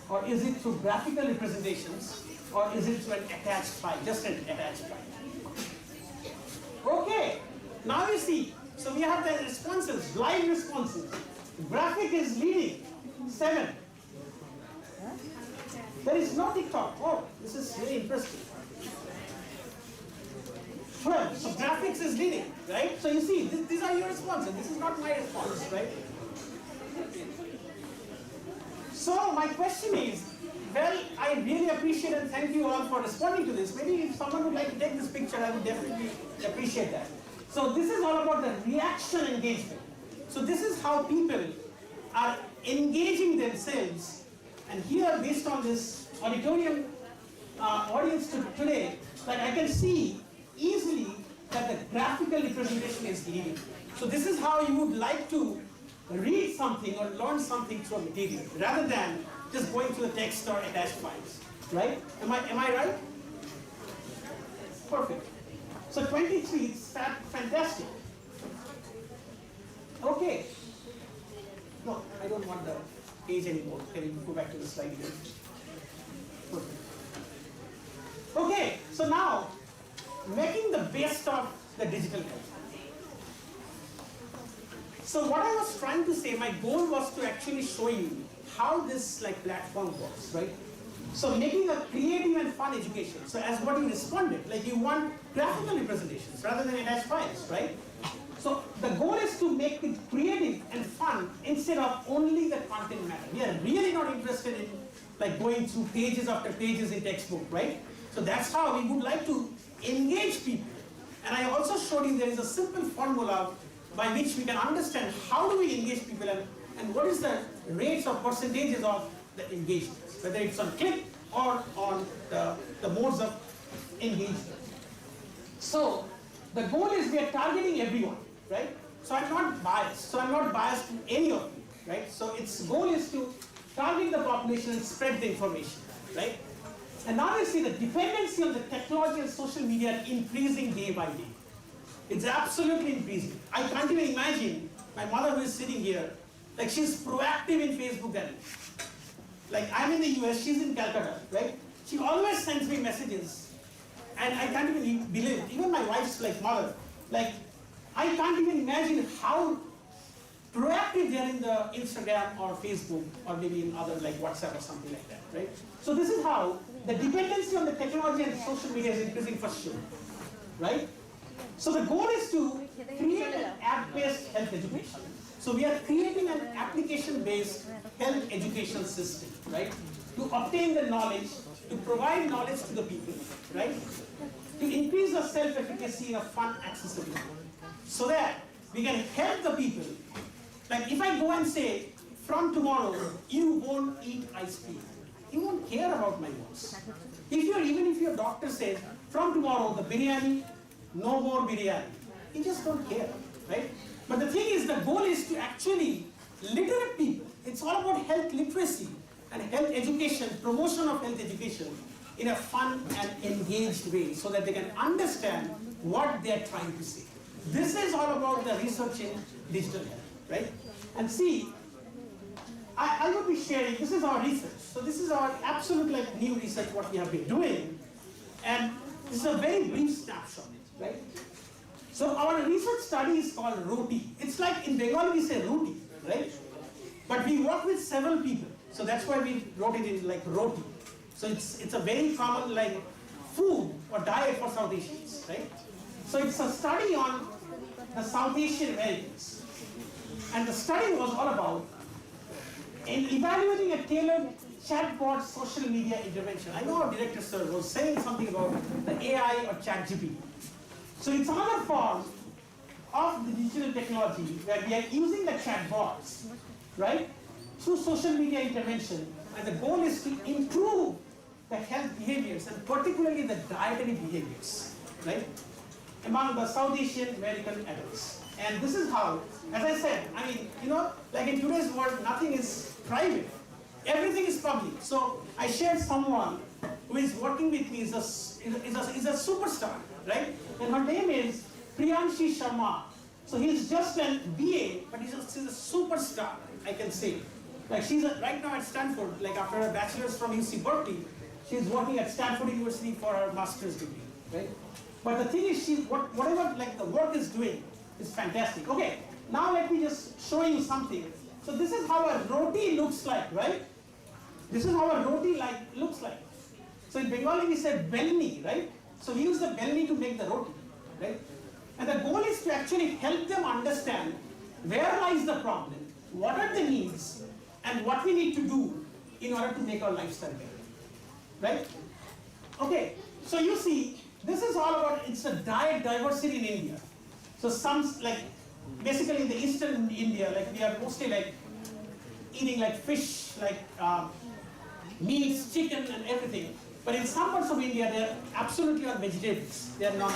or is it through graphical representations, or is it through an attached file, just an attached file? Okay, now you see, so we have the responses, live responses. Graphic is leading, 7. There is no TikTok. Oh, this is really interesting. 12. So graphics is leading, right? So you see, these are your responses. This is not my response, right? So my question is, well, I really appreciate and thank you all for responding to this. Maybe if someone would like to take this picture, I would definitely appreciate that. So this is all about the reaction engagement. So this is how people are engaging themselves. And here, based on this auditorium audience today, like I can see easily that the graphical representation is leading. So this is how you would like to read something or learn something through a material, rather than just going through the text or attached files, right? Am I right? Perfect. So 23, it's fantastic. Okay. No, I don't want the page anymore. Can you go back to the slide here? Perfect. Okay, so now, making the best of the digital health. So what I was trying to say, my goal was to actually show you how this platform works, right? So making a creative and fun education. So as what you responded, like you want graphical representations rather than attached files, right? So the goal is to make it creative and fun instead of only the content matter. We are really not interested in going through pages after pages in textbook, right? So that's how we would like to engage people. And I also showed you there is a simple formula by which we can understand how do we engage people and what is the rates or percentages of the engagement, whether it's on click or on the modes of engagement. So the goal is we are targeting everyone, right? So I'm not biased. So I'm not biased to any of you, right? So its goal is to target the population and spread the information, right? And now you see the dependency on the technology and social media increasing day by day. It's absolutely increasing. I can't even imagine my mother who is sitting here, she's proactive in Facebook then. I'm in the US, she's in Calcutta, right? She always sends me messages. And I can't even believe it. Even my wife's mother, I can't even imagine how proactive they are in the Instagram or Facebook or maybe in other WhatsApp or something like that, right? So this is how the dependency on the technology and social media is increasing for sure, right? So the goal is to create an app-based health education. So we are creating an application-based health education system, right? To obtain the knowledge, to provide knowledge to the people, right? To increase the self-efficacy of fun accessibility. So that we can help the people. If I go and say, from tomorrow, you won't eat ice cream. You won't care about my words. Even if your doctor says, from tomorrow, the biryani, no more biryani. You just don't care, right? But the thing is, the goal is to actually literate people. It's all about health literacy and health education, promotion of health education in a fun and engaged way so that they can understand what they're trying to say. This is all about the research in digital health, right? And see, I would be sharing, this is our research. So this is our absolute like new research what we have been doing. And this is a very brief snapshot, right? So our research study is called ROTI. It's like in Bengali we say roti, right? But we work with several people. So that's why we wrote it in like roti. So it's a very common like food or diet for South Asians, right? So it's a study on the South Asian Americans. And the study was all about in evaluating a tailored chatbot social media intervention. I know our director sir was saying something about the AI or ChatGPT. So it's another form of the digital technology where we are using the chatbots, right, through social media intervention, and the goal is to improve the health behaviors and particularly the dietary behaviors, right, among the South Asian American adults. And this is how, as I said, I mean, you know, like in today's world, nothing is private. Everything is public. So I shared someone who is working with me, is a superstar, right? And her name is Priyanshi Sharma. So he's just an BA, but she's a superstar, I can say. Like she's right now at Stanford, like after her bachelor's from UC Berkeley, she's working at Stanford University for her master's degree, right? But the thing is, whatever like the work is doing is fantastic. Okay, now let me just show you something. So this is how a roti looks like, right? This is how a roti looks like. So in Bengali we say belni, right? So we use the belni to make the roti, right? And the goal is to actually help them understand where lies the problem, what are the needs, and what we need to do in order to make our lifestyle better, right? Okay, so you see, this is all about, it's a diet diversity in India. So some, like, basically in the eastern India, like we are mostly like eating like fish, like meats, chicken and everything. But in some parts of India, they're absolutely on vegetarians. They're not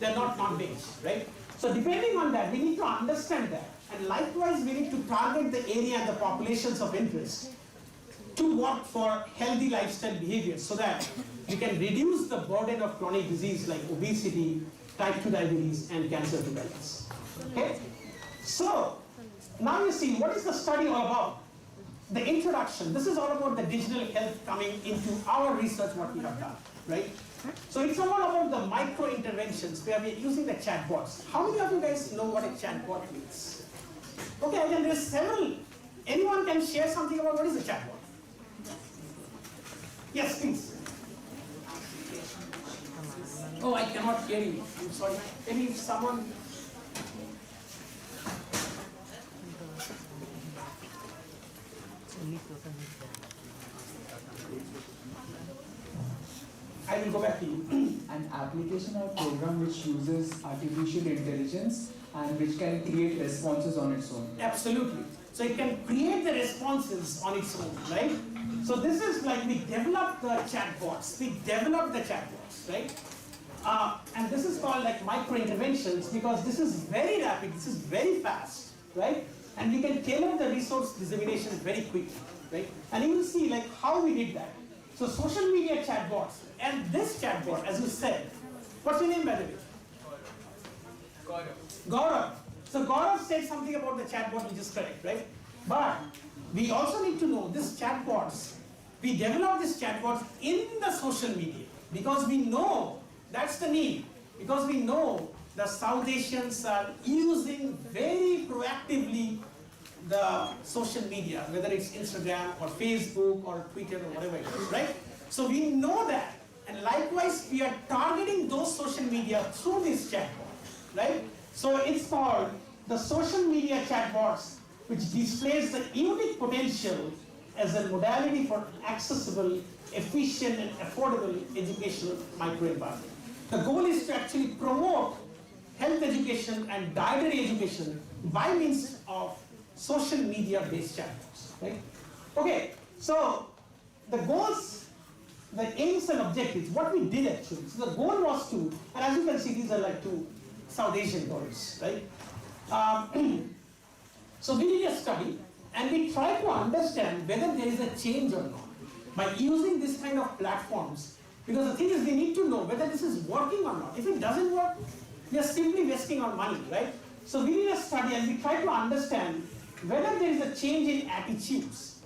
non-veg, right? So depending on that, we need to understand that. And likewise, we need to target the area and the populations of interest to work for healthy lifestyle behaviors so that we can reduce the burden of chronic disease like obesity, type 2 diabetes, and cancer prevalence. Okay? So, now you see, what is the study all about? The introduction. This is all about the digital health coming into our research, what we have done, right? So it's all about the micro interventions where we're using the chatbots. How many of you guys know what a chatbot means? Okay, again, there's several. Anyone can share something about what is a chatbot? Yes, please. Oh, I cannot hear you. I'm sorry. Maybe if someone. I will go back to you. An application or program which uses artificial intelligence and which can create responses on its own. Absolutely. So it can create the responses on its own, right? So this is like we developed the chatbots. Right? And this is called like micro interventions because this is very rapid, this is very fast, right? And we can tailor the resource dissemination very quickly, right? And you will see like how we did that. So social media chatbots, and this chatbot, as you said, what's your name by the way? Gaurav. So Gaurav said something about the chatbot, which is correct, right? But we also need to know this chatbots, we developed this chatbots in the social media because we know that's the need. Because we know the South Asians are using very proactively the social media, whether it's Instagram or Facebook or Twitter or whatever it is, right? So we know that, and likewise we are targeting those social media through this chatbot, right? So it's called the social media chatbots, which displays the unique potential as a modality for accessible, efficient, and affordable educational microenvironment. The goal is to actually promote health education and dietary education by means of social media-based chatbots, right? Okay, so the goals, the aims and objectives, what we did actually. So the goal was to, and as you can see, these are like two South Asian girls, right? So we did a study and we tried to understand whether there is a change or not by using this kind of platforms. Because the thing is, we need to know whether this is working or not. If it doesn't work, we are simply wasting our money, right? So we did a study and we tried to understand whether there is a change in attitudes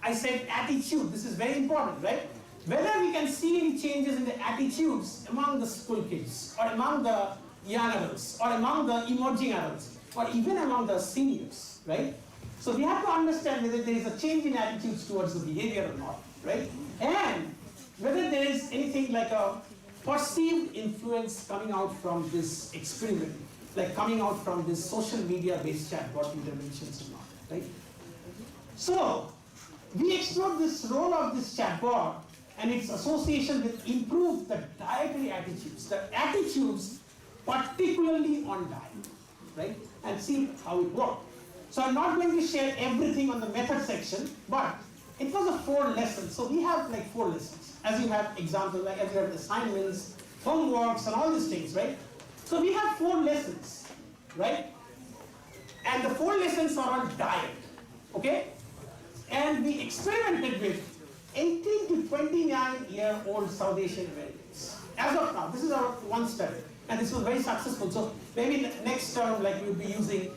I said attitude. This is very important, right? Whether we can see any changes in the attitudes among the school kids, or among the young adults, or among the emerging adults, or even among the seniors, right? So we have to understand whether there is a change in attitudes towards the behavior or not, right? And whether there is anything like a perceived influence coming out from this experiment, like coming out from this social media-based chatbot interventions or not, right? So we explored this role of this chatbot and its association with improved the dietary attitudes, particularly on diet, right? And see how it worked. So I'm not going to share everything on the method section, but it was a 4 lessons. So we have like 4 lessons, as you have examples, like as you have assignments, homeworks, and all these things, right? So we have 4 lessons, right? And the 4 lessons are on diet, okay? And we experimented with 18 to 29-year-old South Asian Americans. As of now, this is our one study, and this was very successful. So maybe next term, like we'll be using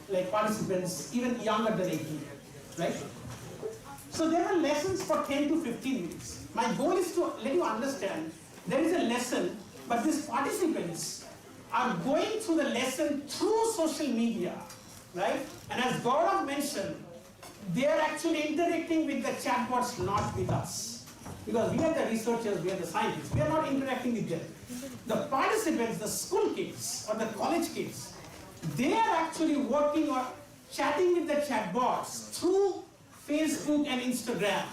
like participants even younger than 18, right? So there are lessons for 10 to 15 minutes. My goal is to let you understand there is a lesson, but these participants are going through the lesson through social media, right? And as Gaurav mentioned, they are actually interacting with the chatbots, not with us. Because we are the researchers, we are the scientists, we are not interacting with them. The participants, the school kids or the college kids, they are actually working or chatting with the chatbots through Facebook and Instagram.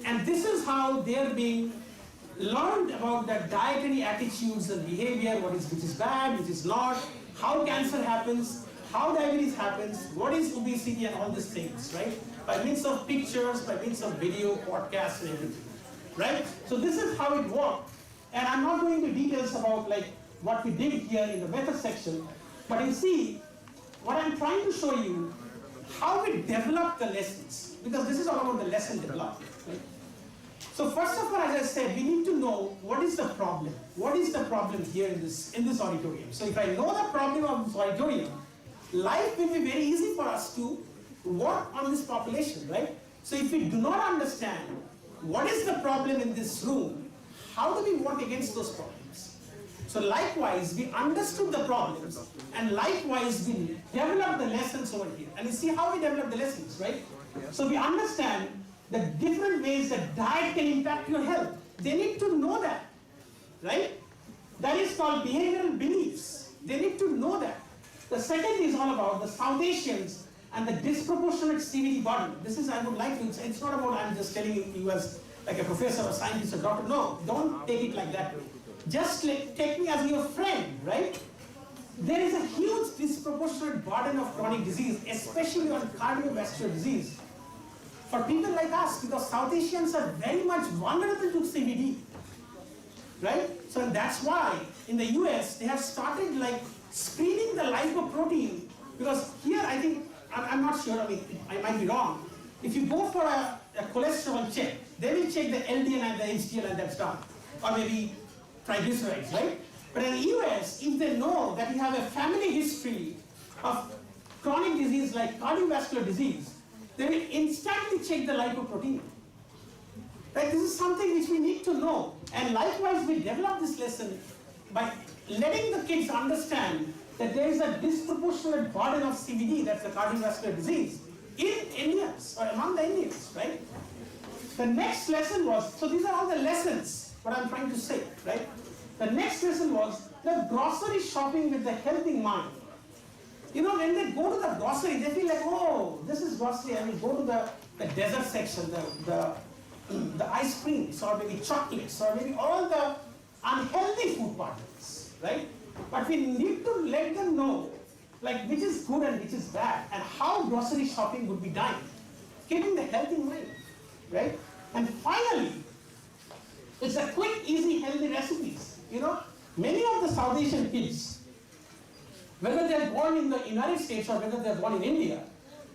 And this is how they are being learned about the dietary attitudes and behavior, which is bad, which is not, how cancer happens, how diabetes happens, what is obesity, and all these things, right? By means of pictures, by means of video, podcasts, and everything, right? So this is how it worked. And I'm not going into details about like what we did here in the method section, but you see, what I'm trying to show you, how we develop the lessons, because this is all about the lesson development, right? So first of all, as I said, we need to know what is the problem. What is the problem here in this auditorium? So if I know the problem of this auditorium, life will be very easy for us to work on this population, right? So if we do not understand what is the problem in this room, how do we work against those problems? So likewise, we understood the problems, and likewise we developed the lessons over here. And you see how we develop the lessons, right? So we understand the different ways that diet can impact your health. They need to know that, right? That is called behavioral beliefs. They need to know that. The second is all about the South Asians and the disproportionate CVD burden. This is, I would like to, it's not about I'm just telling you as like a professor or scientist or doctor. No, don't take it like that way. Just take me as your friend, right? There is a huge disproportionate burden of chronic disease, especially on cardiovascular disease, for people like us, because South Asians are very much vulnerable to CVD, right? So that's why in the US, they have started like screening the lipoprotein, because here I think, I'm not sure, I mean, I might be wrong. If you go for a cholesterol check, they will check the LDL and the HDL and that's done. Or maybe triglycerides, right? But in the US, if they know that you have a family history of chronic disease like cardiovascular disease, they will instantly check the lipoprotein. Right? This is something which we need to know. And likewise, we develop this lesson by letting the kids understand that there is a disproportionate burden of CVD, that's the cardiovascular disease, in Indians or among the Indians, right? The next lesson was, so these are all the lessons, what I'm trying to say, right? The next lesson was the grocery shopping with the healthy mind. You know, when they go to the grocery, they feel like, oh, this is grocery, I will go to the dessert section, the ice creams, or maybe chocolates, or maybe all the unhealthy food partners, right? But we need to let them know, like, which is good and which is bad, and how grocery shopping would be done, keeping the health in mind, right? And finally, it's a quick, easy, healthy recipes. You know, many of the South Asian kids, whether they're born in the United States or whether they're born in India,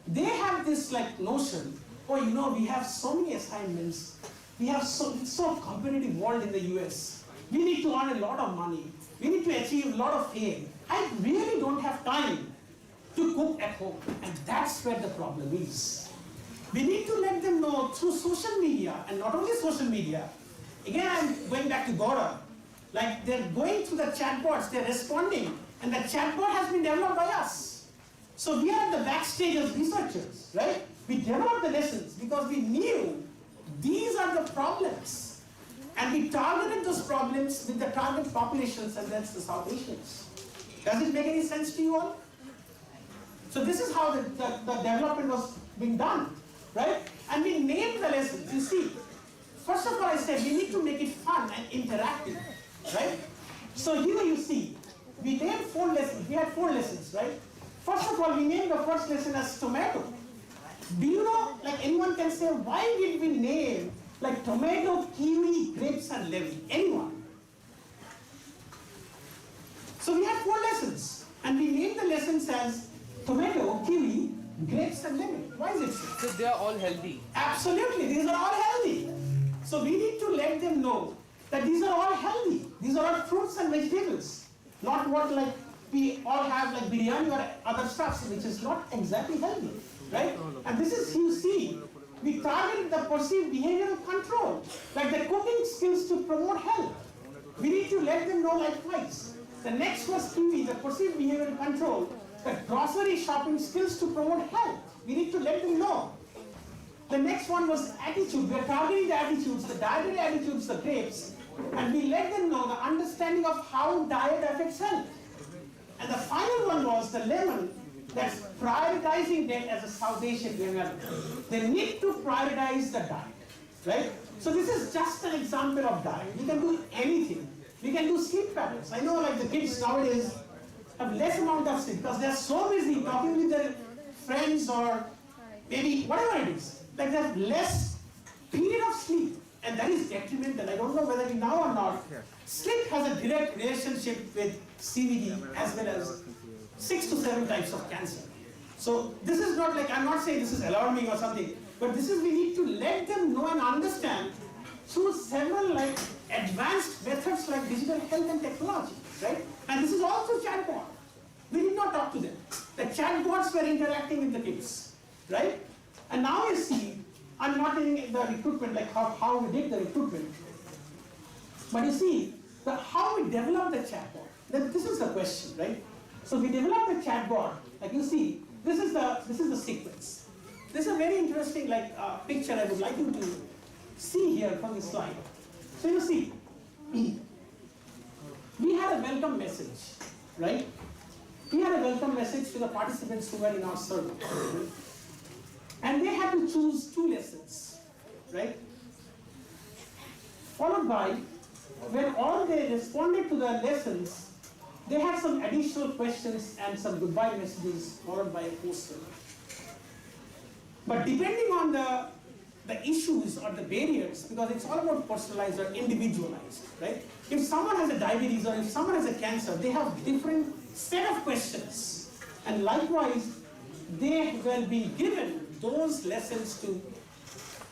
they have this like notion, oh, you know, we have so many assignments, we have it's so competitive world in the US, we need to earn a lot of money, we need to achieve a lot of fame. I really don't have time to cook at home, and that's where the problem is. We need to let them know through social media, and not only social media. Again, I'm going back to Gaurav. Like they're going through the chatbots, they're responding, and the chatbot has been developed by us. So we are at the backstage as researchers, right? We developed the lessons because we knew these are the problems. And we targeted those problems with the target populations, and that's the South Asians. Does it make any sense to you all? So this is how the development was being done, right? And we named the lessons, you see. First of all, I said we need to make it fun and interactive, right? So here you see, we named 4 lessons. We had 4 lessons, right? First of all, we named the first lesson as tomato. Do you know, like anyone can say, why did we name like tomato, kiwi, grapes and lemon? Anyone? So we had 4 lessons, and we named the lessons as tomato, kiwi, grapes and lemon. Why is it so? So they are all healthy. Absolutely, these are all healthy. So we need to let them know that these are all healthy. These are all fruits and vegetables. Not what like we all have like biryani or other stuffs, which is not exactly healthy, right? And this is, you see, we target the perceived behavioral control, like the cooking skills to promote health. We need to let them know likewise. The next was kiwi, the perceived behavioral control, the grocery shopping skills to promote health. We need to let them know. The next one was attitude. We are targeting the attitudes, the dietary attitudes, the grapes, and we let them know the understanding of how diet affects health. And the final one was the lemon, that's prioritizing them as a South Asian young adult. They need to prioritize the diet, right? So this is just an example of diet. We can do anything. We can do sleep patterns. I know like the kids nowadays have less amount of sleep because they're so busy talking with their friends or maybe whatever it is. Like they have less period of sleep, and that is detrimental. I don't know whether we know or not. Sleep has a direct relationship with CVD as well as 6 to 7 types of cancer. So this is not like, I'm not saying this is alarming or something, but this is, we need to let them know and understand through several like advanced methods like digital health and technology, right? And this is also chatbot. We did not talk to them. The chatbots were interacting with the kids, right? And now you see, I'm not in the recruitment, like how we did the recruitment. But you see, how we developed the chatbot. This is the question, right? So we developed the chatbot, like you see, this is the sequence. This is a very interesting like picture I would like you to see here from this slide. So you see, we had a welcome message, right? We had a welcome message to the participants who were in our survey. And they had to choose 2 lessons, right? Followed by, when all they responded to the lessons, they had some additional questions and some goodbye messages followed by a poster. But depending on the issues or the barriers, because it's all about personalized or individualized, right? If someone has a diabetes or if someone has a cancer, they have different set of questions. And likewise, they will be given those lessons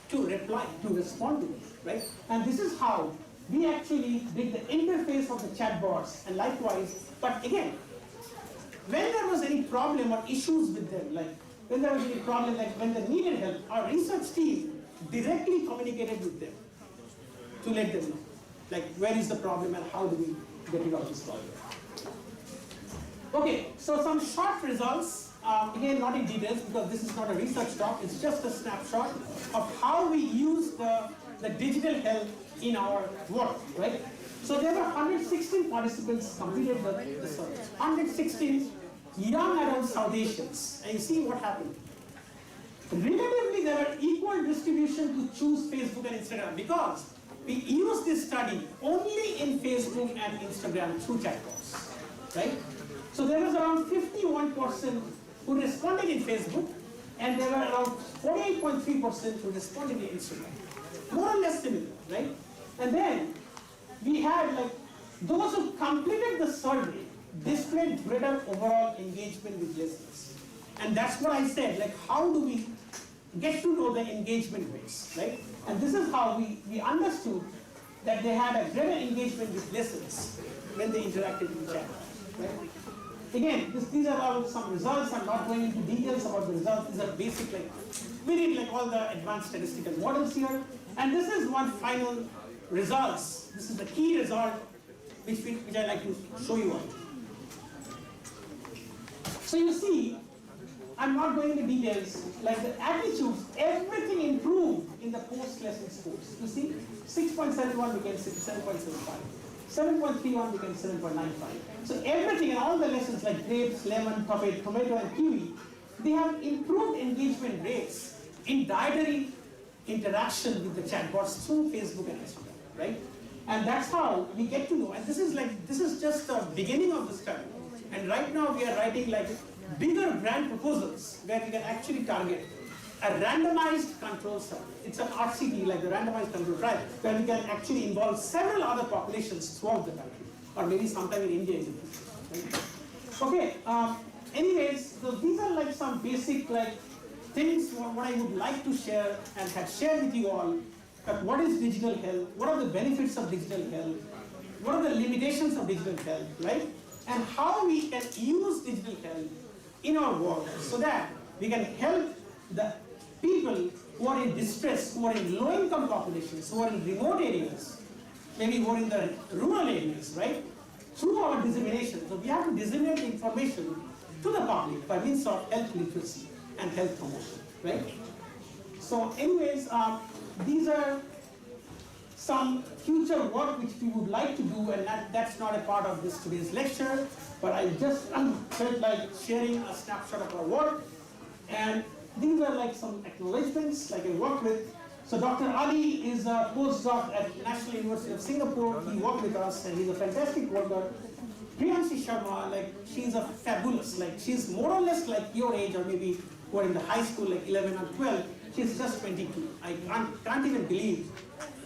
to reply, to respond to them, right? And this is how we actually did the interface of the chatbots, and likewise, but again, when there was any problem or issues with them, like when there was any problem, like when they needed help, our research team directly communicated with them to let them know, like where is the problem and how do we get rid of this problem. Okay, so some short results. Again, not in details because this is not a research talk, it's just a snapshot of how we use the digital health in our work, right? So there were 116 participants completed the survey. 116 young adult South Asians. And you see what happened. Relatively, there were equal distribution to choose Facebook and Instagram because we used this study only in Facebook and Instagram through chatbots, right? So there was around 51% who responded in Facebook, and there were around 48.3% who responded in Instagram. More or less similar, right? And then we had like those who completed the survey displayed greater overall engagement with listeners. And that's what I said, like how do we get to know the engagement rates, right? And this is how we understood that they had a greater engagement with listeners when they interacted with chat, right? again, these are all some results. I'm not going into details about the results. These are basic, like, we need like all the advanced statistical models here. And this is one final results. This is the key result which I like to show you all. So you see, I'm not going into details, like the attitudes, everything improved in the post-lesson scores. You see, 6.71 became 7.75. 7.31 became 7.95. So everything in all the lessons like grapes, lemon, tomato, and kiwi, they have improved engagement rates in dietary interaction with the chatbots through Facebook and Instagram, right? And that's how we get to know. And this is just the beginning of the study. And right now we are writing like bigger brand proposals where we can actually target a randomized control study. It's an RCT, like the randomized control trial, where we can actually involve several other populations throughout the country, or maybe sometime in India in the future. Right? Okay. Anyways, so these are like some basic like things what I would like to share and have shared with you all. That what is digital health? What are the benefits of digital health? What are the limitations of digital health, right? And how we can use digital health in our work so that we can help the people who are in distress, who are in low-income populations, who are in remote areas, maybe who are in the rural areas, right? Through our dissemination. So we have to disseminate the information to the public by means of health literacy and health promotion, right? So anyways, these are some future work which we would like to do, and that's not a part of this today's lecture, but I just felt like sharing a snapshot of our work. And these are like some acknowledgements like I worked with. So Dr. Ali is a postdoc at National University of Singapore. He worked with us and he's a fantastic worker. Priyanshi Sharma, like she's a fabulous, like she's more or less like your age, or maybe who are in the high school, like 11 or 12. She's just 22. I can't even believe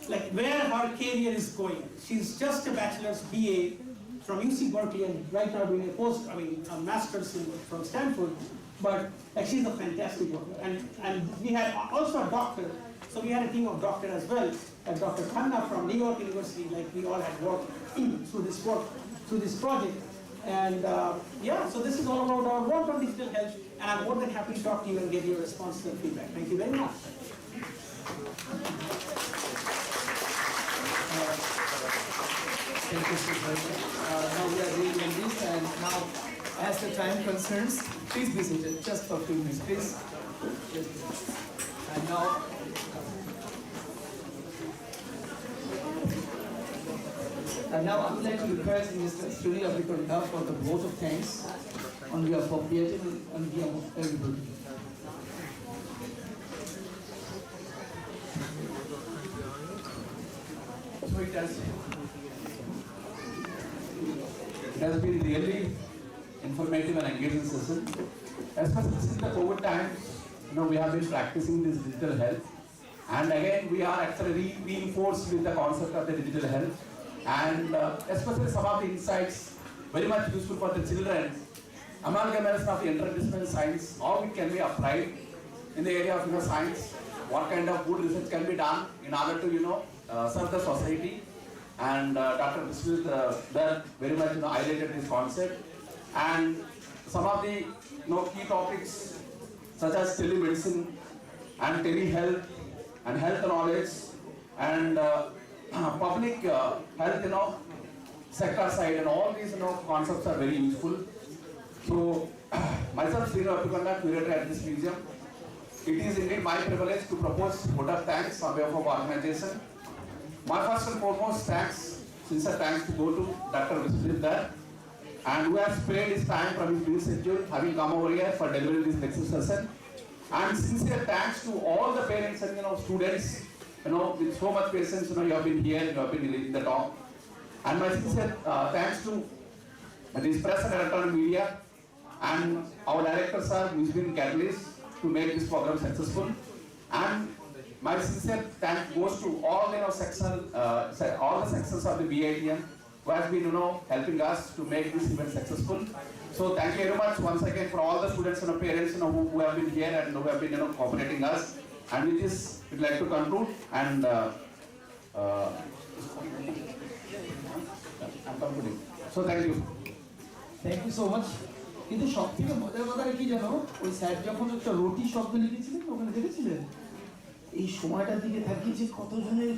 like where her career is going. She's just a bachelor's BA from UC Berkeley and right now doing a master's from Stanford. But like, she's a fantastic worker. And we had also a doctor. So we had a team of doctors as well. And Dr. Khanna from New York University, like we all had worked through this project. And yeah, so this is all about our work on digital health. And I'm more than happy to talk to you and get your responses and feedback. Thank you very much. Thank you, Sir. Now we are reading on this, and now, as the time concerns, please be seated just for a few minutes, please. And now, I would like to request Mr. Srini Abhikonda for the vote of thanks on behalf of PhD and on behalf of everybody. So it has been really informative and engaging session. Especially since the COVID times, we have been practicing this digital health. And again, we are actually reinforced with the concept of the digital health. And especially some of the insights very much useful for the children. Amalgamation of the interdisciplinary science, how it can be applied in the area of science, what kind of good research can be done in order to serve the society. And Dr. Biswadeep Dhar very much highlighted this concept. And some of the key topics such as telemedicine and telehealth and health knowledge and public health sector side, and all these concepts are very useful. So myself, Srini Abhikonda, curator at this museum, it is indeed my privilege to propose vote of thanks on behalf of organization. My first and foremost thanks, sincere thanks to go to Dr. Biswadeep Dhar, and who has spared his time from his busy schedule, having come over here for delivering this lecture session. And sincere thanks to all the parents and students, with so much patience, you have been here, you have been leading the talk. And my sincere thanks to this press and electronic media and our director sir, who has been catalyst to make this program successful. And my sincere thanks goes to all all the sections of the BITM who has been helping us to make this event successful. So thank you very much once again for all the students and parents who have been here and who have been cooperating us. And with this, we'd like to conclude and I'm concluding. So thank you. Thank you so much. কিন্তু সব থেকে মজার কথা কি জানো, ওই sir যখন একটা রুটি শব্দ লিখেছিলেন ওখানে দেখেছিলেন, এই সময়টার দিকে তাকিয়েছে কতজনের